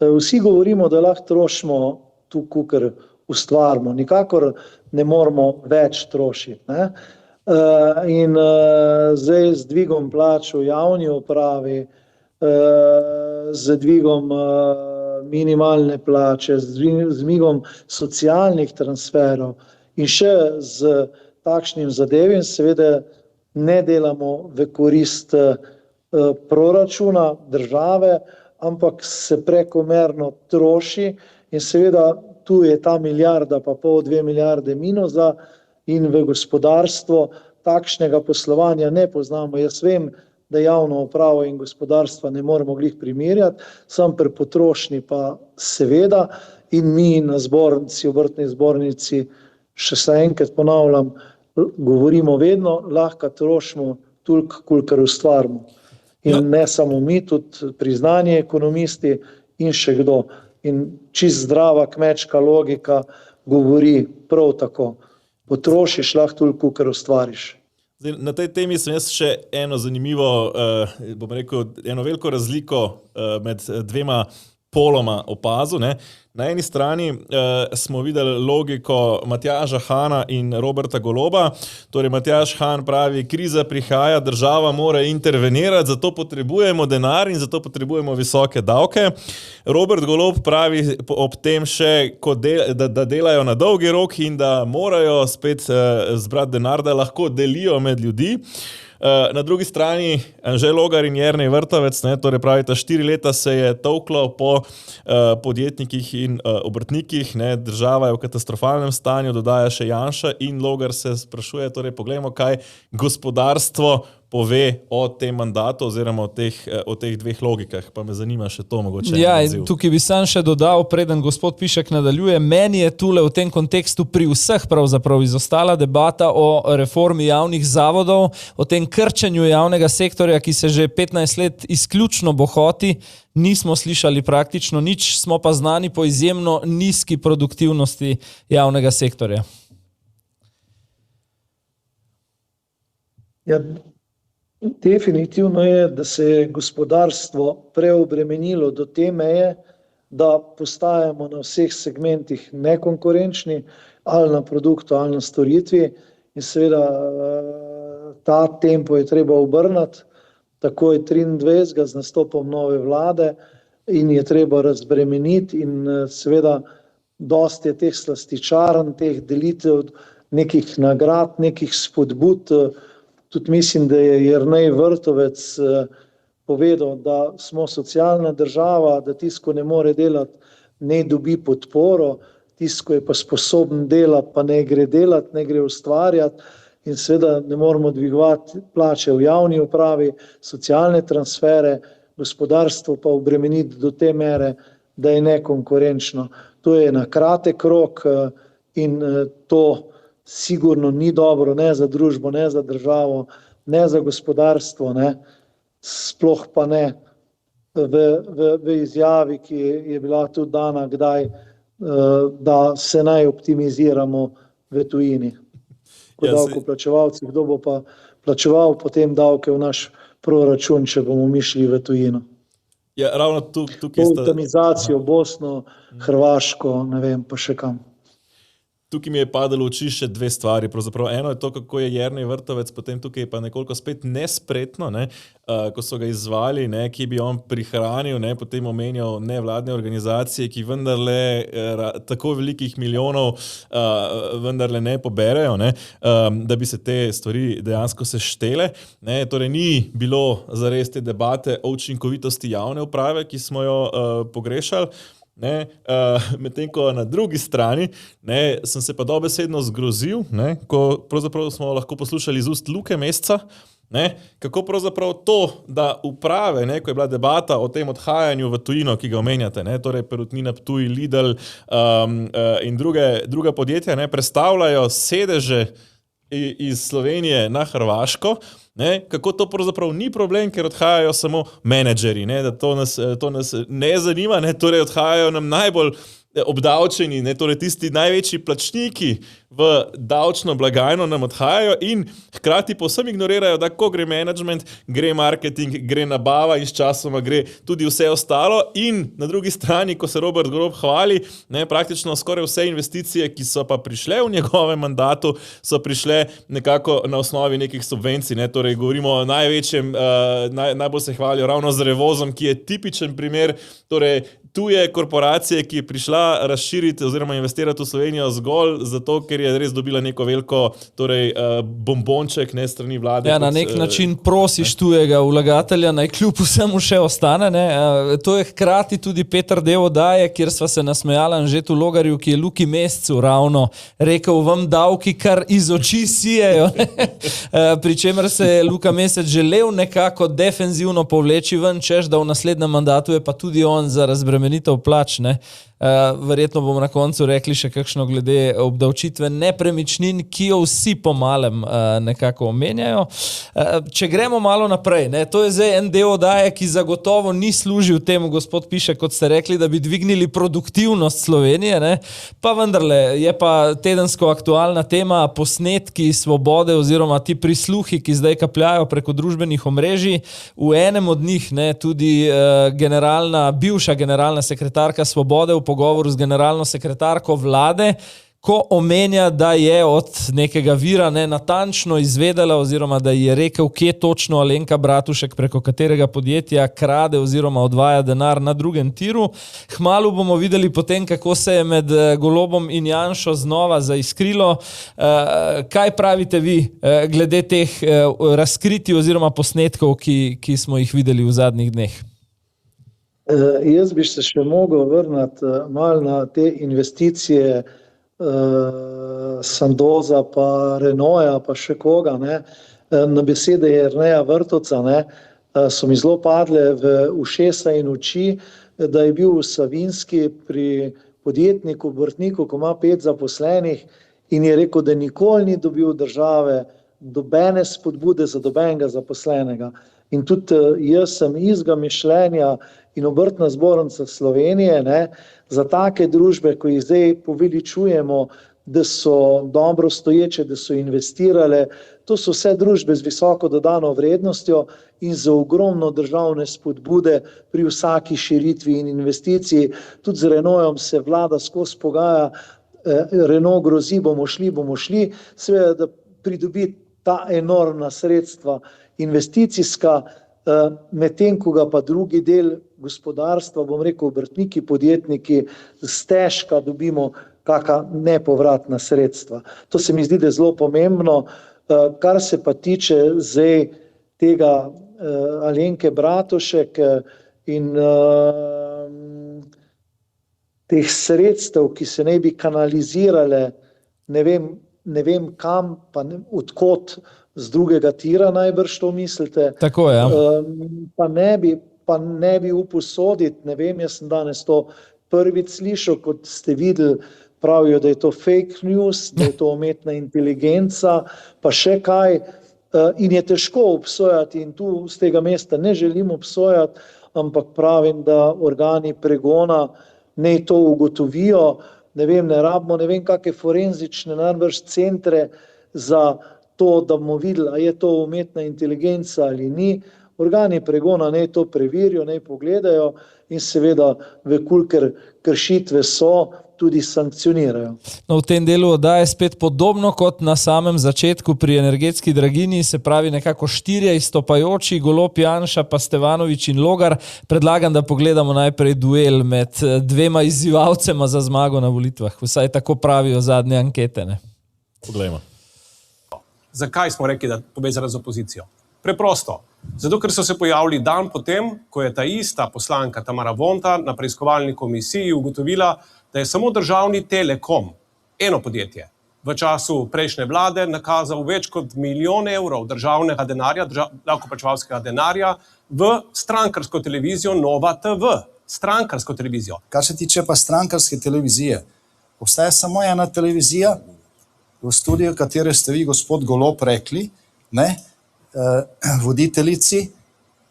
H: vsi govorimo, da lahko trošimo tu, kukor ustvarimo. Nikakor ne moramo več trošiti. Ne? In zdaj z dvigom plač v javni upravi, z dvigom minimalne plače, z dvigom socialnih transferov in še z takšnim zadevim seveda ne delamo v korist proračuna države, ampak se prekomerno troši in seveda tu je ta milijarda pa pol, 2 milijarde minusa, in v gospodarstvo takšnega poslovanja ne poznamo. Jaz vem, da javno upravo in gospodarstva ne moremo glih primerjati, sam pri potrošnji pa seveda in mi na zbornici, obrtni zbornici, še enkrat ponavljam, govorimo vedno, lahko trošimo toliko, kolikor ustvarimo. In ne samo mi, tudi priznanje ekonomisti in še kdo. In čist zdrava kmečka logika govori prav tako. Potrošiš lahko toliko, kolikor ustvariš.
G: Zdaj, na tej temi sem jaz še eno zanimivo, bom rekel, eno veliko razliko med dvema poloma opazil, ne. Na eni strani smo videli logiko Matjaža Hana in Roberta Goloba. Torej, Matjaž Han pravi, kriza prihaja, država mora intervenirati, zato potrebujemo denar in zato potrebujemo visoke davke. Robert Golob pravi ob tem še, da delajo na dolgi rok in da morajo spet zbrati denar, da lahko delijo med ljudi. Na drugi strani Anže Logar in Jernej Vrtovec, ne, torej pravita, 4 leta se je tolklo po podjetnikih in obrtnikih, ne, država je v katastrofalnem stanju, dodaja še Janša in Logar se sprašuje, torej poglejmo, kaj gospodarstvo pove o tem mandatu oziroma o teh dveh logikah, pa me zanima še to mogoče.
F: Ja, tukaj bi sam še dodal, preden gospod Pišek nadaljuje, meni je tule v tem kontekstu pri vseh pravzaprav izostala debata o reformi javnih zavodov, o tem krčenju javnega sektorja, ki se že 15 let izključno bohoti, nismo slišali praktično nič, smo pa znani po izjemno nizki produktivnosti javnega sektorja.
H: Ja, definitivno je, da se je gospodarstvo preobremenilo do te meje, da postajamo na vseh segmentih nekonkurenčni, ali na produktu, ali na storitvi. In seveda ta tempo je treba obrniti, takoj 23. z nastopom nove vlade in je treba razbremeniti in seveda dosti je teh slastičarn, teh delitev, nekih nagrad, nekih spodbud. Tudi mislim, da je Jernej Vrtovec povedal, da smo socialna država, da tisto ne more delati, ne dobi podporo, tisto je pa sposoben delati, pa ne gre delati, ne gre ustvarjati in seveda ne moramo dvigovati plače v javni upravi, socialne transfere, gospodarstvo pa obremeniti do te mere, da je nekonkurenčno. To je na kratek rok in to sigurno ni dobro, ne za družbo, ne za državo, ne za gospodarstvo, ne, sploh pa ne v izjavi, ki je bila tudi dana kdaj, da se naj optimiziramo v tujini. Kot davkoplačevalci, kdo bo pa plačeval potem davke v naš proračun, če bomo mi šli v tujino.
G: Ja, ravno tukaj sta...
H: Optimizacijo Bosno, Hrvaško, ne vem, pa še kam.
G: Tukaj mi je padalo v oči še dve stvari. Pravzaprav eno je to, kako je Jernej Vrtovec potem tukaj pa nekoliko spet nespretno, ne, ko so ga izzvali, ne, ki bi on prihranil, ne, potem omenjal nevladne organizacije, ki vendarle tako velikih milijonov vendarle ne poberejo, ne, da bi se te stvari dejansko seštele. Ne, torej ni bilo zares te debate o učinkovitosti javne uprave, ki smo jo pogrešali. Medtem ko na drugi strani sem se pa dobesedno zgrozil, ko pravzaprav smo lahko poslušali iz ust Luke Mesca, kako pravzaprav to, da uprave, ko je bila debata o tem odhajanju v tujino, ki ga omenjate, torej Perutnina Ptuj, Lidl in druga podjetja, predstavljajo sedeže iz Slovenije na Hrvaško, kako to pravzaprav ni problem, ker odhajajo samo menedžeri, da to nas ne zanima, torej odhajajo nam najbolj obdavčeni, torej tisti največji plačniki v davčno blagajno nam odhajajo in hkrati povsem ignorirajo, da ko gre management, gre marketing, gre nabava in sčasoma gre tudi vse ostalo in na drugi strani, ko se Robert Golob hvali, praktično skoraj vse investicije, ki so pa prišle v njegovem mandatu, so prišle nekako na osnovi nekih subvencij, torej govorimo o največjem, najbolj se hvalijo ravno z Revozom, ki je tipičen primer, torej tuje korporacije, ki je prišla šla razširiti oziroma investirati v Slovenijo zgolj zato, ker je res dobila neko veliko bombonček ne strani vlade.
F: Ja, na nek način prosiš tujega vlagatelja, naj kljub vsemu še ostane. Ne? To je hkrati tudi Peter del oddaje, kjer sva se nasmejala Anžetu Logarju, ki je Luki Mescu ravno rekel, vam davki kar iz oči sijejo. Pri čemer se je Luka Mesec želel nekako defenzivno povleči ven, češ, da v naslednjem mandatu je pa tudi on za razbremenitev plač. Ne? Verjetno bomo na koncu rekli še kakšno glede obdavčitve nepremičnin, ki jo vsi po malem nekako omenjajo. Če gremo malo naprej, ne, to je zdaj en del oddaje, ki zagotovo ni služil temu, gospod piše, kot ste rekli, da bi dvignili produktivnost Slovenije, ne, pa vendarle je pa tedensko aktualna tema posnetki Svobode oziroma ti prisluhi, ki zdaj kapljajo preko družbenih omrežij. V enem od njih ne, tudi bivša generalna sekretarka Svobode v pogovoru z generalno sekretarko vlade, ko omenja, da je od nekega vira natančno izvedela oziroma da je rekel, kje točno Alenka Bratušek preko katerega podjetja krade oziroma odvaja denar na drugem tiru. Hmalu bomo videli potem, kako se je med Golobom in Janšo znova zaiskrilo. Kaj pravite vi glede teh razkritij oziroma posnetkov, ki smo jih videli v zadnjih dneh?
H: Jaz bi se še mogel vrniti malo na te investicije Sandoza, pa Renaulta, pa še koga. Ne? Na besede Jerneja Vrtovca so mi zelo padle v ušesa in oči, da je bil v Savinjski pri podjetniku, obrtniku, ko ima 5 zaposlenih in je rekel, da nikoli ni dobil države dobene spodbude za dobenega zaposlenega. In tudi jaz sem izga mišljenja in Obrtna zbornica Slovenije, za take družbe, ko jih zdaj poveličujemo, da so dobro stoječe, da so investirale, to so vse družbe z visoko dodano vrednostjo in za ogromno državne spodbude pri vsaki širitvi in investiciji. Tudi z Renaultom se vlada skozi pogaja, Renault grozi, bomo šli, seveda, da pridobi ta enormna sredstva investicijska, medtem ko ga pa drugi del gospodarstva, bom rekel, obrtniki, podjetniki, stežka dobimo kakšna nepovratna sredstva. To se mi zdi, da je zelo pomembno. Kar se pa tiče zdaj tega Alenke Bratušek in teh sredstev, ki se naj bi kanalizirale, ne vem kam, pa odkot, z drugega tira najbrž to mislite.
F: Tako je, ja.
H: Pa ne bi uposoditi, ne vem, jaz sem danes to prvič slišal, kot ste videli, pravijo, da je to fake news, da je to umetna inteligenca, pa še kaj. In je težko obsojati in tu z tega mesta ne želim obsojati, ampak pravim, da organi pregona naj to ugotovijo, ne rabimo, kakšne forenzične najbrž centre za to, da bomo videli, a je to umetna inteligenca ali ni. Organi pregona naj to preverijo, naj pogledajo in seveda, ker kršitve so, tudi sankcionirajo.
F: No, v tem delu oddaje spet podobno kot na samem začetku pri energetski draginji, se pravi nekako 4 izstopajoči, Golob, Janša, pa Stevanović in Logar. Predlagam, da pogledamo najprej duel med 2 izzivalcema za zmago na volitvah. Vsaj tako pravijo zadnje ankete. Ne?
G: Poglejmo.
B: Zakaj smo rekli, da povezali z opozicijo? Preprosto. Zato, ker so se pojavili dan potem, ko je ta ista poslanka Tamara Vonta na preiskovalni komisiji ugotovila, da je samo državni Telekom, eno podjetje, v času prejšnje vlade nakazal več kot 1 milijon evrov državnega denarja, davkoplačevalskega denarja v strankarsko televizijo Nova TV. Strankarsko televizijo.
I: Kar se tiče pa strankarske televizije, obstaja samo ena televizija, v studiu, katere ste vi, gospod Golob, rekli, voditeljici,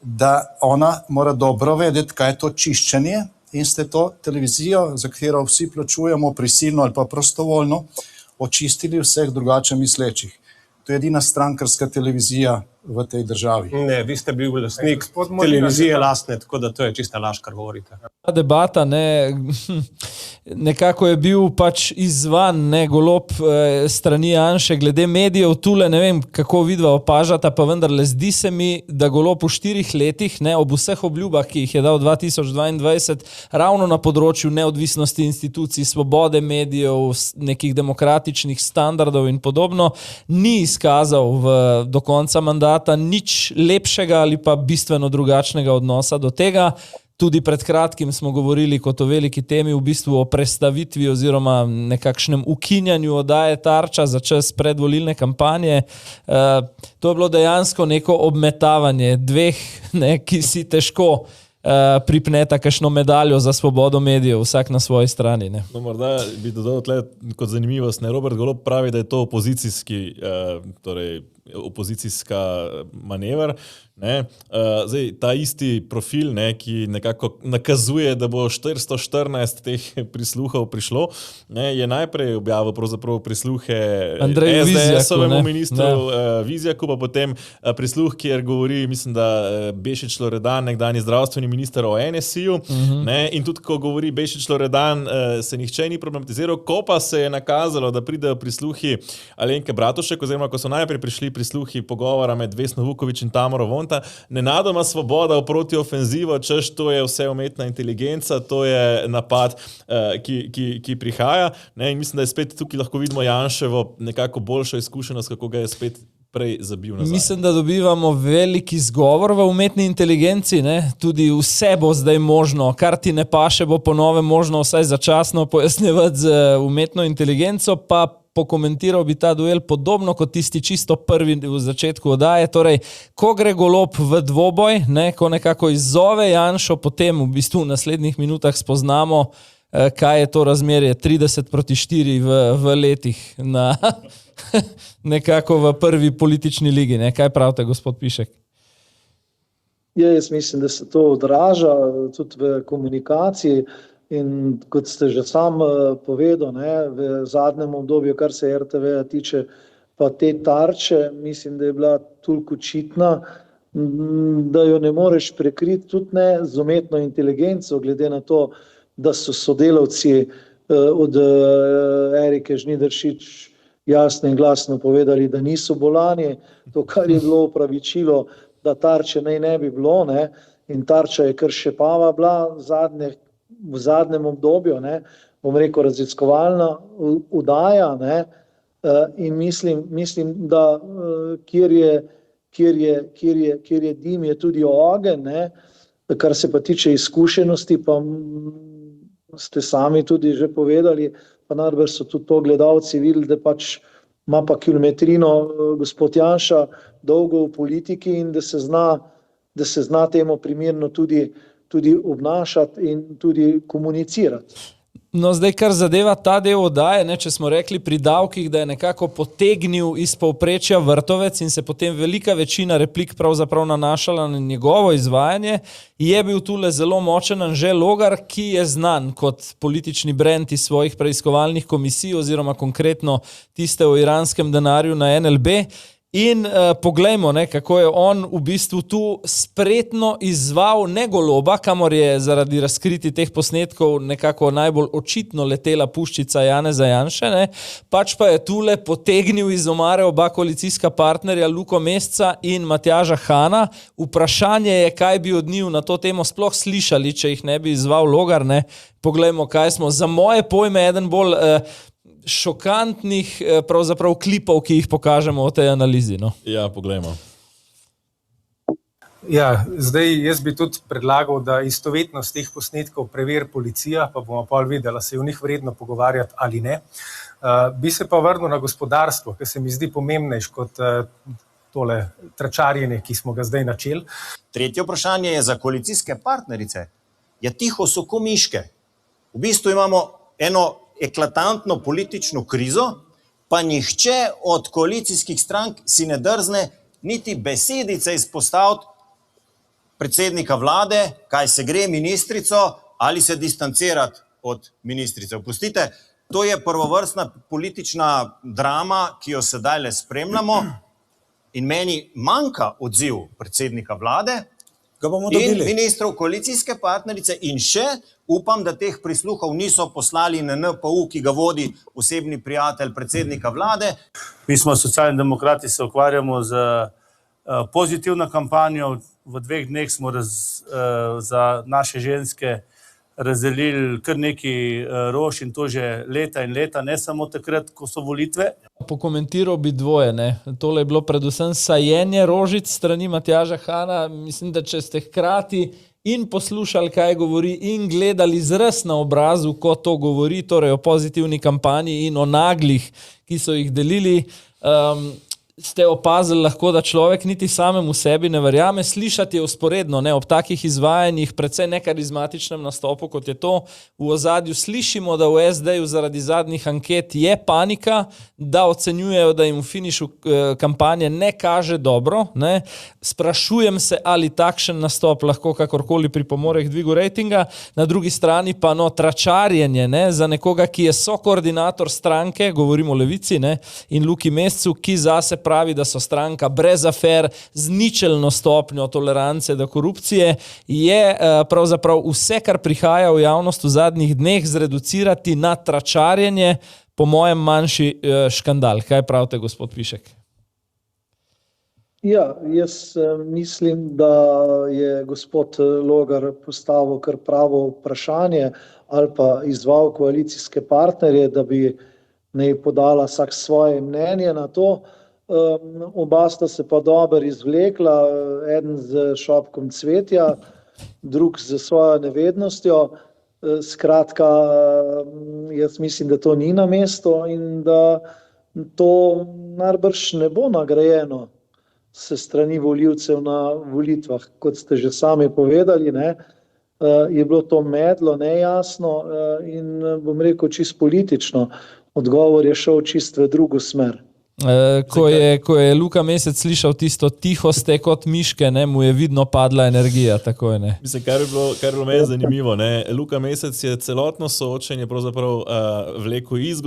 I: da ona mora dobro vedeti, kaj je to čiščenje, in ste to televizijo, za katero vsi plačujemo prisilno ali pa prostovoljno, očistili vseh drugače mislečih. To je edina strankarska televizija v tej državi.
B: Ne, vi ste bil lastnik televizije lastne, tako da to je čista laž, kar govorite.
F: Ta debata, nekako je bil pač izzvan, ne, Golob strani Janše glede medijev, tule ne vem, kako vidva opažata, pa vendarle zdi se mi, da Golob v 4 letih, ne, ob vseh obljubah, ki jih je dal 2022, ravno na področju neodvisnosti institucij, svobode medijev, nekih demokratičnih standardov in podobno, ni izkazal do konca mandata nič lepšega ali pa bistveno drugačnega odnosa do tega. Tudi pred kratkim smo govorili kot o veliki temi v bistvu o prestavitvi oziroma nekakšnem ukinjanju oddaje Tarča za čas predvolilne kampanje. To je bilo dejansko neko obmetavanje dveh, ne, ki si težko pripneta kakšno medaljo za svobodo medijev, vsak na svoji strani. Ne.
G: No, morda bi dodal tle kot zanimivost, ne, Robert Golob pravi, da je to opozicijska manever. Ne. Zdaj, ta isti profil, ne, ki nekako nakazuje, da bo 414 teh prisluhov prišlo, ne, je najprej objavil pravzaprav prisluhe SDS-ovemu ministru Vizjaku, pa potem prisluh, kjer govori, mislim, da Bešič Loredan, nekdanji zdravstveni minister o NSI-ju, ne, in tudi, ko govori Bešič Loredan, se nihče ni problematiziral, ko pa se je nakazalo, da pridejo prisluhi Alenke Bratušek, oziroma ko so najprej prišli prisluhi pogovora med Vesno Vuković in Tamaro Vonta, nenadoma Svoboda v protiofenzivo, češ, to je vse umetna inteligenca, to je napad, ki prihaja. Ne, in mislim, da je spet tukaj lahko vidimo Janševo nekako boljšo izkušenost, kako ga je spet prej zabil nazaj. Mislim,
F: da dobivamo veliki izgovor v umetni inteligenci, ne? Tudi vse bo zdaj možno, kar ti ne paše, bo po novem možno vsaj začasno pojasnjevati z umetno inteligenco, pa pokomentiral bi ta duel podobno kot tisti čisto prvi v začetku oddaje. Torej, ko gre Golob v dvoboj, ne, ko nekako izzove Janšo, potem v bistvu v naslednjih minutah spoznamo, kaj je to razmerje 30-4 v letih na nekako v prvi politični ligi. Ne. Kaj pravite, gospod Pišek?
H: Jaz mislim, da se to odraža tudi v komunikaciji. In kot ste že sam povedal, ne, v zadnjem obdobju, kar se RTV tiče, pa te Tarče, mislim, da je bila toliko očitna, da jo ne moreš prekriti, tudi ne z umetno inteligenco, glede na to, da so sodelavci od Erike Žnidaršič jasno in glasno povedali, da niso bolani, to, kar je bilo opravičilo, da Tarče naj ne bi bilo, ne, in Tarča je kar šepava bila v zadnjem obdobju, ne, bom rekel, raziskovalna oddaja, ne, in mislim, da kjer je dim, je tudi ogenj, ne, kar se pa tiče izkušenosti, pa ste sami tudi že povedali, pa najbrž so tudi to gledalci videli, da pač ima pa kilometrino gospod Janša dolgo v politiki in da se zna temu primerno tudi obnašati in tudi komunicirati.
F: No, zdaj, kar zadeva ta del oddaje, ne, če smo rekli pri davkih, da je nekako potegnil iz povprečja Vrtovec in se potem velika večina replik pravzaprav nanašala na njegovo izvajanje, je bil tule zelo močen Anže Logar, ki je znan kot politični brand iz svojih preiskovalnih komisij oziroma konkretno tiste o iranskem denarju na NLB. In poglejmo, ne, kako je on v bistvu tu spretno izzval ne Goloba, kamor je zaradi razkriti teh posnetkov nekako najbolj očitno letela puščica Janeza Janše, ne, pač pa je tule potegnil iz omare oba koalicijska partnerja Luko Mesca in Matjaža Hana. Vprašanje je, kaj bi od njiju na to temo sploh slišali, če jih ne bi izzval Logar, ne. Poglejmo, kaj smo za moje pojme eden bolj šokantnih pravzaprav klipov, ki jih pokažemo v tej analizi. No?
G: Ja, poglejmo.
C: Ja, zdaj jaz bi tudi predlagal, da istovetnost teh posnetkov preveri policija, pa bomo pol videli, se je v njih vredno pogovarjati ali ne. Bi se pa vrnil na gospodarstvo, ker se mi zdi pomembnejš kot tole tračarjenje, ki smo ga zdaj načeli.
D: Tretje vprašanje je za koalicijske partnerice. Ja, tiho so ko miške. V bistvu imamo eno eklatantno politično krizo, pa nihče od koalicijskih strank si ne drzne niti besedice izpostaviti predsednika vlade, kaj se gre ministrico ali se distancirati od ministrice. Oprostite, to je prvovrstna politična drama, ki jo sedaj le spremljamo in meni manjka odziv predsednika vlade,
J: Ga bomo
D: in
J: dobili.
D: ministrov koalicijske partnerice in še upam, da teh prisluhov niso poslali na NPU, ki ga vodi osebni prijatelj predsednika vlade.
K: Mi smo Socialni demokrati, se ukvarjamo z pozitivno kampanjo. V 2 dneh smo za naše ženske razdelili kar nekaj rož in to že leta in leta, ne samo takrat, ko so volitve.
F: Pokomentiral bi dvoje. Ne? Tole je bilo predvsem sajenje rožic strani Matjaža Hana. Mislim, da če ste hkrati in poslušali, kaj govori, in gledali izraz na obrazu, ko to govori, torej o pozitivni kampanji in o naglih, ki so jih delili, ste opazili lahko, da človek niti samemu sebi ne verjame. Slišati je usporedno, ne, ob takih izvajanjih, predvsej nekarizmatičnem nastopu, kot je to v ozadju. Slišimo, da v SD-ju zaradi zadnjih anket je panika, da ocenjujejo, da jim v finišu kampanje ne kaže dobro. Ne. Sprašujem se, ali takšen nastop lahko kakorkoli pripomore k dvigu rejtinga. Na drugi strani pa tračarjenje, ne, za nekoga, ki je sokoordinator stranke, govorimo o Levici, ne, in Luki Mescu, ki zase pravi, da so stranka brez afer, z ničelno stopnjo tolerance do korupcije, je pravzaprav vse, kar prihaja v javnost v zadnjih dneh, zreducirati na tračarjenje, po mojem manjši škandal. Kaj pravite, gospod Pišek?
H: Ja, jaz mislim, da je gospod Logar postavil kar pravo vprašanje ali pa izval koalicijske partnerje, da bi naj podala vsak svoje mnenje na to. Oba sta se pa dobro izvlekla, eden z šopkom cvetja, drug z svojo nevednostjo. Skratka, jaz mislim, da to ni na mesto in da to najbrž ne bo nagrajeno se strani volivcev na volitvah. Kot ste že sami povedali, ne, je bilo to medlo, nejasno in bom rekel čisto politično. Odgovor je šel čisto v drugo smer.
F: Ko je Luka Mesec slišal tisto tiho ste kot miške, ne, mu je vidno padla energija. Tako je, ne.
G: Mislim, kar je bilo meni zanimivo. Ne. Luka Mesec je celotno soočenje pravzaprav vlekel iz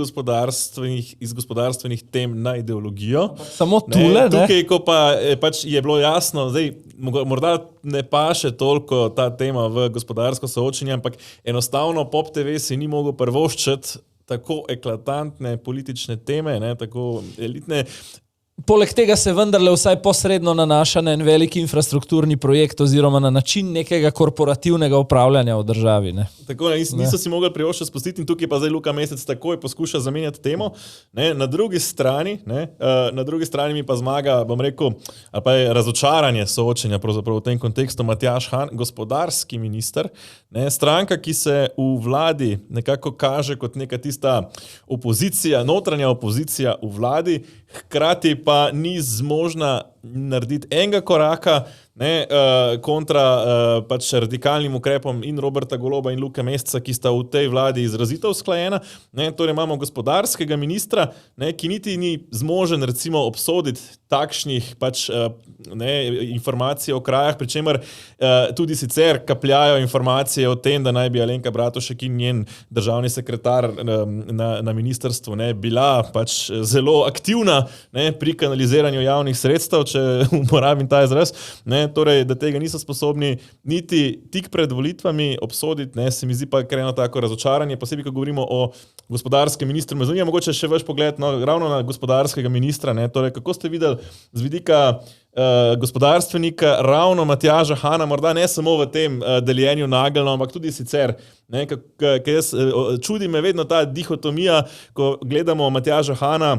G: gospodarstvenih tem na ideologijo.
F: Samo tule, ne.
G: Tukaj, ko pa pač je bilo jasno, zdaj, morda ne paše toliko ta tema v gospodarsko soočenje, ampak enostavno Pop TV si ni mogel privoščiti tako eklatantne politične teme, ne, tako elitne.
F: Poleg tega se vendarle vsaj posredno nanaša na en veliki infrastrukturni projekt oziroma na način nekega korporativnega upravljanja v državi. Ne.
G: Tako, niso si mogli privoščiti spustiti in tukaj pa zdaj Luka Mesec takoj poskuša zamenjati temo. Ne. Na drugi strani mi pa zmaga, bom rekel, ali pa je razočaranje soočenja pravzaprav v tem kontekstu Matjaž Han, gospodarski minister, ne, stranka, ki se v vladi nekako kaže kot neka tista opozicija, notranja opozicija v vladi, hkrati pa ni zmožna narediti enega koraka, ne, kontra pač radikalnim ukrepom in Roberta Goloba in Luke Mesca, ki sta v tej vladi izrazito usklajena. Ne, torej imamo gospodarskega ministra, ne, ki niti ni zmožen recimo obsoditi takšnih pač, ne, informacij o krajah, pri čemer tudi sicer kapljajo informacije o tem, da naj bi Alenka Bratušek in njen državni sekretar na ministrstvu, ne, bila pač zelo aktivna, ne, pri kanaliziranju javnih sredstev, če uporabim ta izraz, ne, torej, da tega niso sposobni niti tik pred volitvami obsoditi, ne, se mi zdi pa kar eno tako razočaranje, posebej, ko govorimo o gospodarskem ministru. Me zanima mogoče še vaš pogled, no, ravno na gospodarskega ministra, ne, torej, kako ste videli z vidika gospodarstvenika ravno Matjaža Hana, morda ne samo v tem deljenju nageljno, ampak tudi sicer, ne, čudi me vedno ta dihotomija, ko gledamo Matjaža Hana,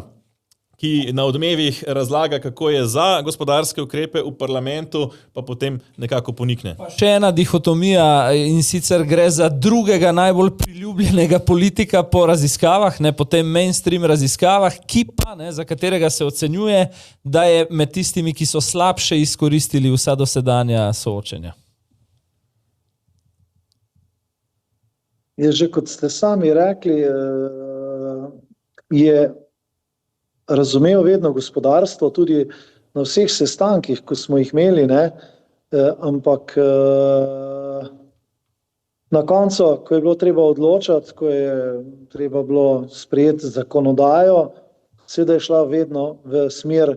G: ki na odmevih razlaga, kako je za gospodarske ukrepe v parlamentu, pa potem nekako ponikne.
F: Še ena dihotomija in sicer gre za drugega najbolj priljubljenega politika po raziskavah, ne, po tem mainstream raziskavah, ki pa, ne, za katerega se ocenjuje, da je med tistimi, ki so slabše izkoristili vsa dosedanja soočenja.
H: Je že, kot ste sami rekli, je razumel vedno gospodarstvo, tudi na vseh sestankih, ko smo jih imeli, ne, ampak na koncu, ko je bilo treba odločati, ko je treba bilo sprejeti zakonodajo, seveda je šla vedno v smer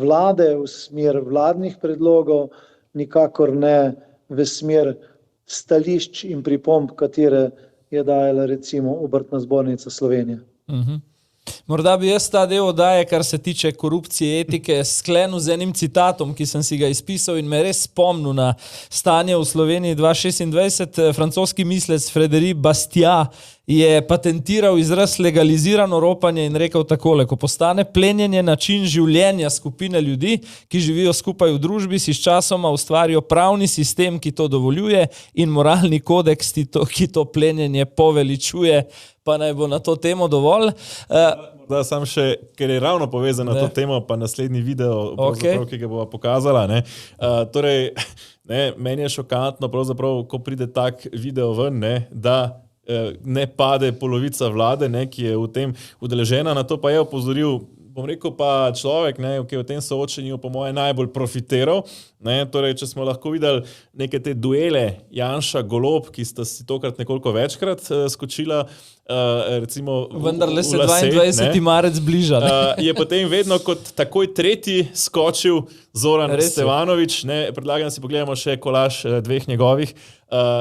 H: vlade, v smer vladnih predlogov, nikakor ne v smer stališč in pripomb, katere je dajala recimo Obrtna zbornica Slovenije.
F: Morda bi jaz ta del oddaje, kar se tiče korupcije, etike, sklenil z enim citatom, ki sem si ga izpisal in me res spomnil na stanje v Sloveniji 2026. Francoski mislec Frédéric Bastiat je patentiral izraz legalizirano ropanje in rekel takole: ko postane plenjenje način življenja skupine ljudi, ki živijo skupaj v družbi, si sčasoma ustvarijo pravni sistem, ki to dovoljuje, in moralni kodeks, ki to plenjenje poveličuje. Pa naj bo na to temo dovolj.
G: Da, sam še, ker je ravno povezan na to temo, pa naslednji video, ki ga bova pokazala. Torej, meni je šokantno, ko pride tak video ven, da ne pade polovica vlade, ki je v tem udeležena. Na to pa je opozoril, bom rekel, pa človek, ki je v tem soočenju po moje najbolj profiteral. Torej, če smo lahko videli neke te duele Janša Golob, ki sta si tokrat nekoliko večkrat skočila, recimo
F: vendarle se 22. marec bliža.
G: Je potem vedno kot takoj tretji skočil Zoran Stevanović. Predlagam, si pogledamo še kolaž dveh njegovih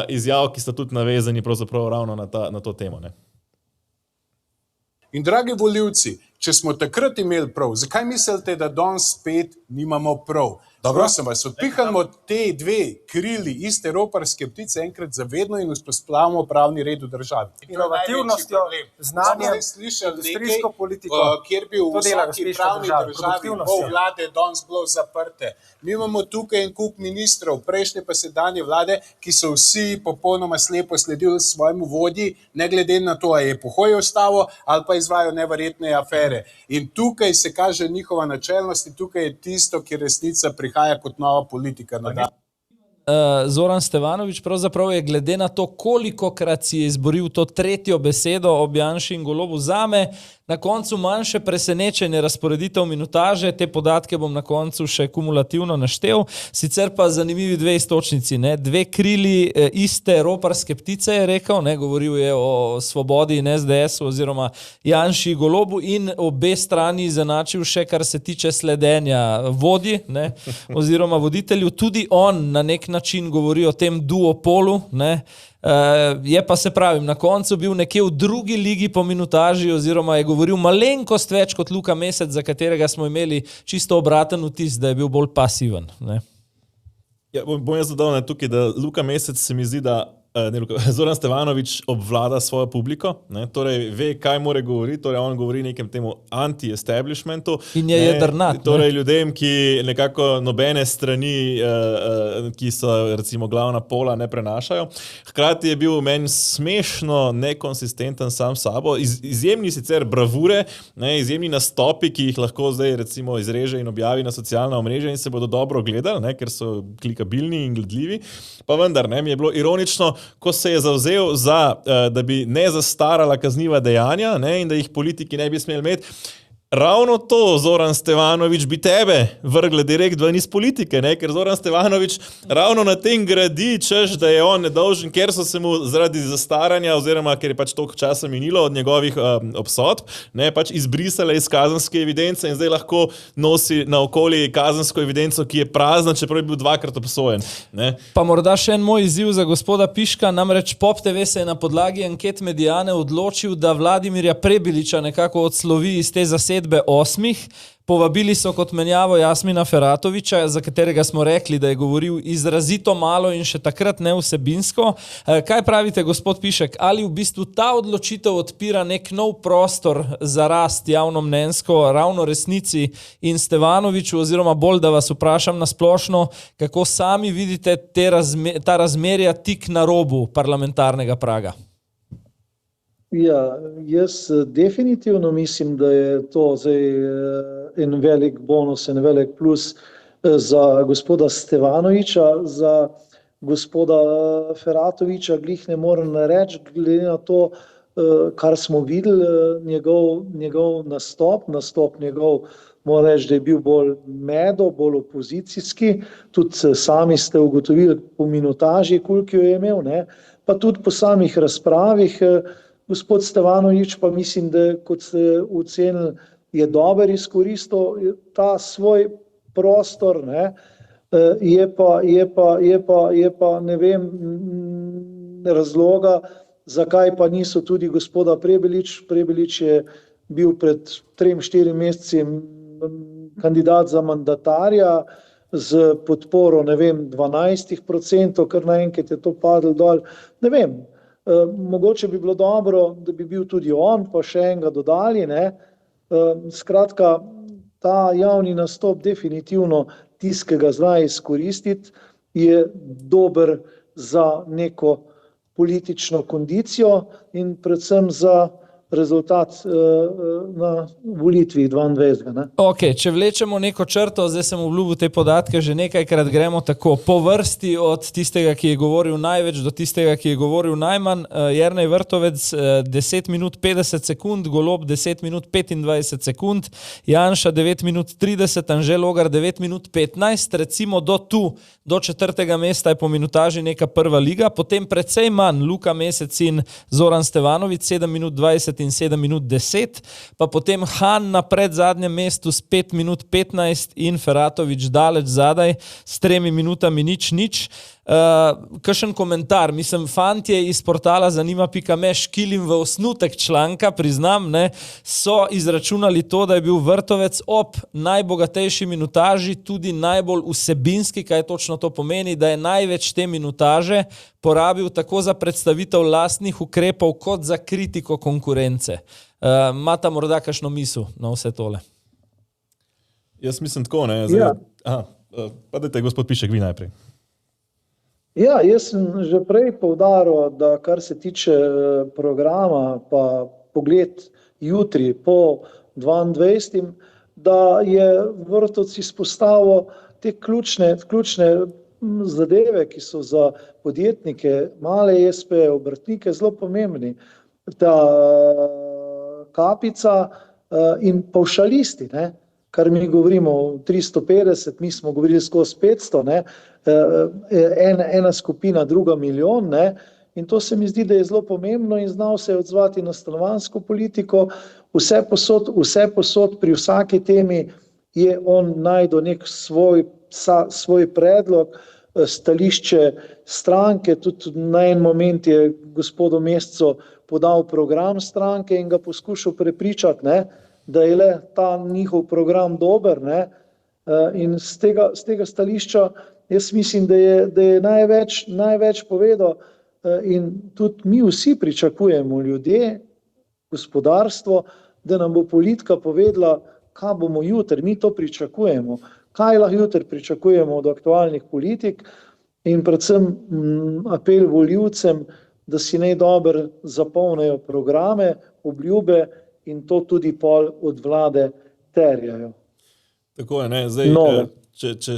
G: izjav, ki sta tudi navezani pravzaprav ravno na to temo.
A: In dragi volivci, če smo takrat imeli prav, zakaj mislite, da danes spet nimamo prav? Prosim vas, odpihamo te dve krili iste roparske ptice enkrat zavedno in vzpostavimo pravni red v državi.
C: Inovativnostjo, znanjem, industrijsko politiko,
A: kjer bi v vsaki pravni državi pol vlade danes bilo zaprte. Mi imamo tukaj en kup ministrov, prejšnje pa sedanje vlade, ki so vsi popolnoma slepo sledili svojemu vodji, ne glede na to, ali je pohojil stavo ali pa izvajajo neverjetne afere. In tukaj se kaže njihova načelnost in tukaj je tisto, ki resnica prihaja kot nova politika.
F: Zoran Stevanović pravzaprav je glede na to, kolikokrat si je izboril to tretjo besedo ob Janši in Golobu, zame na koncu manjše presenečenje razporeditev minutaže. Te podatke bom na koncu še kumulativno naštel. Sicer pa zanimivi dve istočnici, dve krili iste roparske ptice je rekel, govoril je o Svobodi in SDS-u oziroma Janši in Golobu in obe strani izenačil še, kar se tiče sledenja vodji oziroma voditelju. Tudi on na nek način govori o tem duopolu, je pa, se pravim, na koncu bil nekje v drugi ligi po minutaži oziroma je govoril malenkost več kot Luka Mesec, za katerega smo imeli čisto obraten vtis, da je bil bolj pasiven.
G: Bom jaz dodal tukaj, da Luka Mesec se mi zdi, da Zoran Stevanović obvlada svojo publiko, torej ve, kaj more govoriti, torej on govori nekem temu anti-establishmentu.
F: In je jedrnat.
G: Torej ljudem, ki nekako nobene strani, ki so recimo glavna pola, ne prenašajo. Hkrati je bil meni smešno nekonsistenten sam sabo, izjemni sicer bravure, izjemni nastopi, ki jih lahko zdaj recimo izreže in objavi na socialna omrežja in se bodo dobro gledali, ker so klikabilni in gledljivi. Pa vendar, mi je bilo ironično, ko se je zavzel za, da bi ne zastarala kazniva dejanja in da jih politiki ne bi smeli imeti. Ravno to, Zoran Stevanović, bi tebe vrgle direkt ven iz politike, ker Zoran Stevanović ravno na tem gradi, češ, da je on nedolžen, ker so se mu zaradi zastaranja oziroma ker je pač toliko časa minilo od njegovih obsodb, izbrisale iz kazenske evidence in zdaj lahko nosi naokoli kazensko evidenco, ki je prazna, čeprav je bil dvakrat obsojen.
F: Pa morda še en moj izziv za gospoda Piška, namreč Pop TV se je na podlagi anket Mediane odločil, da Vladimirja Prebiliča nekako odslovi iz te zasedbe 8. Povabili so kot menjavo Jasmina Feratovića, za katerega smo rekli, da je govoril izrazito malo in še takrat nevsebinsko. Kaj pravite, gospod Pišek, ali v bistvu ta odločitev odpira nek nov prostor za rast javnomnenjsko ravno resnici in Stevanoviću, oziroma bolj, da vas vprašam na splošno, kako sami vidite ta razmerja tik na robu parlamentarnega praga?
H: Ja, jaz definitivno mislim, da je to zdaj en velik bonus, en velik plus za gospoda Stevanovića, za gospoda Feratovića glih ne morem reči, glede na to, kar smo videli, njegov nastop njegov, moram reči, da je bil bolj medo, bolj opozicijski, tudi sami ste ugotovili po minutaži, koliko jo je imel, pa tudi po samih razpravih. Gospod Stevanović pa mislim, da kot ste ocenili, je dober izkoristil ta svoj prostor, je pa ne vem razloga, zakaj pa niso tudi gospoda Prebelič. Prebelič je bil pred 3-4 meseci kandidat za mandatarja z podporo, ne vem, 12%, kar naenkrat je to padlo dol. Ne vem, mogoče bi bilo dobro, da bi bil tudi on, pa še enega dodali, ne. Skratka, ta javni nastop definitivno tisti, ki ga zna izkoristiti, je dober za neko politično kondicijo in predvsem za rezultat na volitvi 22. Ne?
F: Ok, če vlečemo neko črto, zdaj sem obljubil te podatke, že nekajkrat gremo tako po vrsti od tistega, ki je govoril največ, do tistega, ki je govoril najmanj. Jernej Vrtovec 10 minut 50 sekund, Golob 10 minut 25 sekund, Janša 9 minut 30, Anže Logar 9 minut 15, recimo do tu, do 4. mesta je po minutaži neka prva liga, potem precej manj Luka Mesec in Zoran Stevanović 7 minut 20 in 7 minut 10, pa potem Han na predzadnjem mestu s 5 minut 15 in Feratović daleč zadaj s 3 minutami nič. Kakšen komentar? Mislim, fantje iz portala zanima.me, škilim v osnutek članka, priznam, ne, so izračunali to, da je bil Vrtovec ob najbogatejši minutaži tudi najbolj vsebinski. Kaj točno to pomeni? Da je največ te minutaže porabil tako za predstavitev lastnih ukrepov kot za kritiko konkurence. Imata morda kakšno misel na vse tole?
G: Jaz mislim tako, ne? Zdaj, pa dajte, gospod Pišek, vi najprej.
H: Ja, jaz sem že prej poudaril, da kar se tiče programa, pa pogled jutri po 22. da je Vrtovec izpostavil te ključne zadeve, ki so za podjetnike, male SP, obrtnike zelo pomembni. Ta kapica in pavšalisti, ne? Kar mi govorimo 350, mi smo govorili skozi 500, ne? Ena skupina, druga milijon, ne? In to se mi zdi, da je zelo pomembno in znal se je odzvati na stanovanjsko politiko. Vse posod pri vsaki temi je on najdel nek svoj predlog, stališče stranke, tudi na en moment je gospodu Mescu podal program stranke in ga poskušal prepričati, ne? Da je le ta njihov program dober, ne? In z tega stališča jaz mislim, da je največ povedal in tudi mi vsi pričakujemo, ljudje, gospodarstvo, da nam bo politika povedala, kaj bomo jutri, mi to pričakujemo, kaj lahko jutri pričakujemo od aktualnih politik in predvsem apel volivcem, da si naj dobro zapolnijo programe, obljube in to tudi pol od vlade terjajo.
G: Tako je, ne, zdaj, če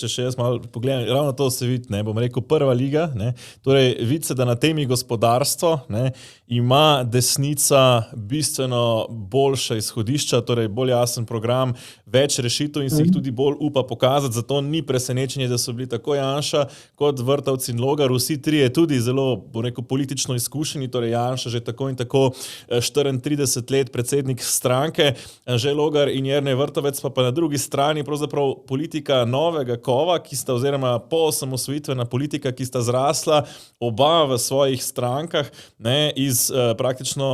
G: še jaz malo pogledam, ravno to se vidi, ne, bom rekel, prva liga, ne, torej vidi se, da na temi gospodarstvo, ne, ima desnica bistveno boljša izhodišča, torej bolj jasen program, več rešitev in si jih tudi bolj upa pokazati, zato ni presenečenje, da so bili tako Janša kot Vrtovec in Logar, vsi trije tudi zelo, bom rekel, politično izkušeni, torej Janša že tako in tako 34 let predsednik stranke, Anže Logar in Jernej Vrtovec pa na drugi strani pravzaprav politika novega kova, ki sta oziroma poosamosvojitvena politika, ki sta zrasla oba v svojih strankah, ne, iz praktično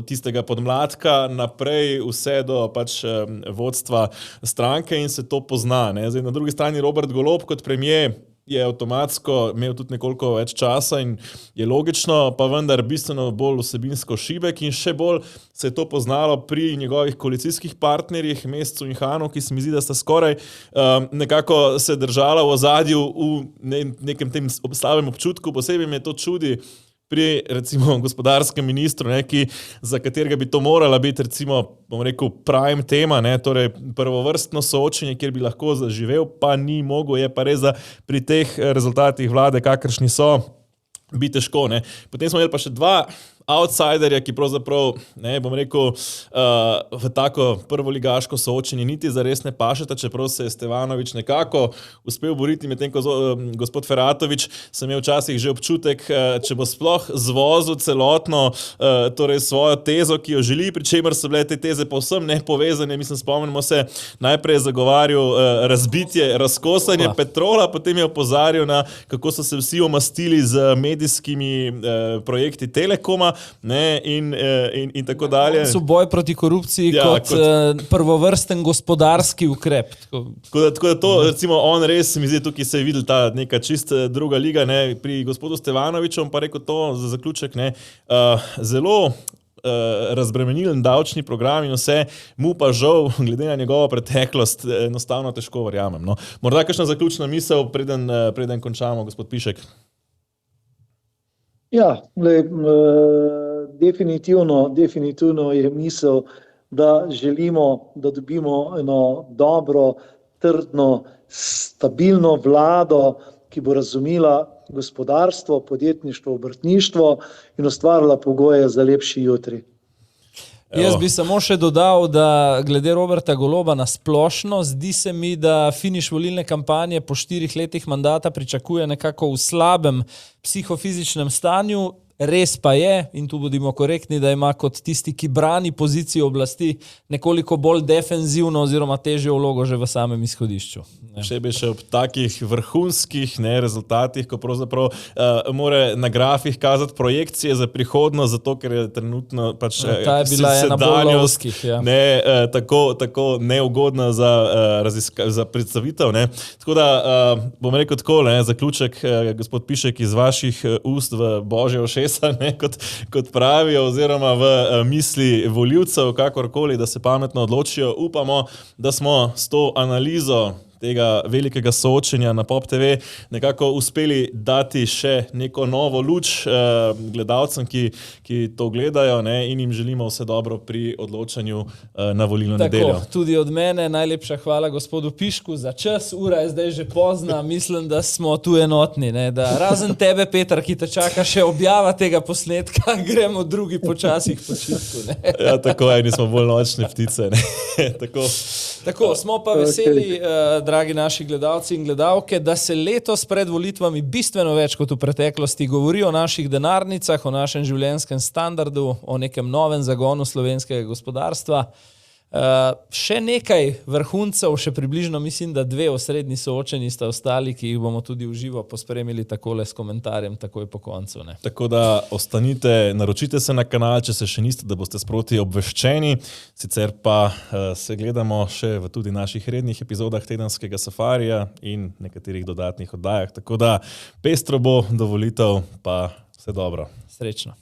G: tistega podmladka naprej vse do pač vodstva stranke in se to pozna, ne. Zdaj, na drugi strani Robert Golob kot premier je avtomatsko imel tudi nekoliko več časa in je logično, pa vendar bistveno bolj vsebinsko šibek in še bolj se je to poznalo pri njegovih koalicijskih partnerjih, Mescu in Hanu, ki se mi zdi, da sta skoraj nekako se držala v ozadju v nekem tem slabem občutku, posebej me to čudi pri, recimo, gospodarskem ministru, ne, za katerega bi to morala biti, recimo, bom rekel, prime tema, ne, torej prvovrstno soočenje, kjer bi lahko zaživel, pa ni mogel, je pa res, da pri teh rezultatih vlade, kakršni so, bi težko, ne. Potem smo imeli pa še dva outsiderja, ki pravzaprav, ne, bom rekel, v tako prvoligaško soočenje niti zares ne pašeta, čeprav se je Stevanović nekako uspel boriti, medtem ko gospod Feratović, sem imel včasih že občutek, če bo sploh zvozil celotno torej svojo tezo, ki jo želi, pri čemer so bile te teze povsem nepovezane. Mislim, spomnimo se, najprej je zagovarjal razbitje, razkosanje Petrola, potem je opozarjal na, kako so se vsi omastili z medijskimi projekti Telekoma, ne, in tako dalje.
F: So boj proti korupciji kot prvovrsten gospodarski ukrep.
G: Tako da to, recimo, on res, mi zdi, tukaj se je videl ta neka čist druga liga, ne, pri gospodu Stevanoviću, pa rekel to za zaključek, ne, zelo razbremenilen davčni program in vse, mu pa žal, glede na njegovo preteklost, enostavno težko verjamem. No. Morda kakšna zaključna misel, preden končamo, gospod Pišek?
H: Ja, definitivno je misel, da želimo, da dobimo eno dobro, trdno, stabilno vlado, ki bo razumela gospodarstvo, podjetništvo, obrtništvo in ustvarila pogoje za lepši jutri.
F: Jaz bi samo še dodal, da glede Roberta Goloba na splošno, zdi se mi, da finiš volilne kampanje po 4 letih mandata pričakuje nekako v slabem psihofizičnem stanju. Res pa je, in tu bodimo korektni, da ima kot tisti, ki brani pozicijo oblasti, nekoliko bolj defenzivno oziroma težjo vlogo že v samem izhodišču.
G: Še bi še ob takih vrhunskih rezultatih, ko pravzaprav mora na grafih kazati projekcije za prihodnost, zato ker je trenutno pač
F: ta je bila ena bolj lovskih,
G: tako neugodna za predstavitev. Ne. Tako da bom rekel tako, zaključek, gospod Pišek, iz vaših ust v Božje ušesa, kot pravijo, oziroma v misli volivcev, kakorkoli, da se pametno odločijo. Upamo, da smo s to analizo tega velikega soočenja na Pop TV nekako uspeli dati še neko novo luč gledalcem, ki to gledajo, ne, in jim želimo vse dobro pri odločanju na volilno nedeljo.
F: Tako, tudi od mene najlepša hvala gospodu Pišku za čas. Ura je zdaj že pozna, mislim, da smo tu enotni. Ne, da razen tebe, Petar, ki te čaka še objava tega posnetka, gremo drugi počasih počitku. Ne.
G: Ja, tako je, nismo bolj nočne ptice. Ne.
F: Tako, smo pa veseli, dragi naši gledalci in gledalke, da se letos pred volitvami bistveno več kot v preteklosti govori o naših denarnicah, o našem življenjskem standardu, o nekem novem zagonu slovenskega gospodarstva. Še nekaj vrhuncev, še približno mislim, da 2 osrednji soočeni sta ostali, ki jih bomo tudi v živo pospremili takole s komentarjem, takoj po koncu. Ne.
G: Tako da ostanite, naročite se na kanal, če se še niste, da boste sproti obveščeni. Sicer pa se gledamo še v tudi naših rednih epizodah tedenskega safarija in nekaterih dodatnih oddajah. Tako da pestro bo do volitev, pa vse dobro.
F: Srečno.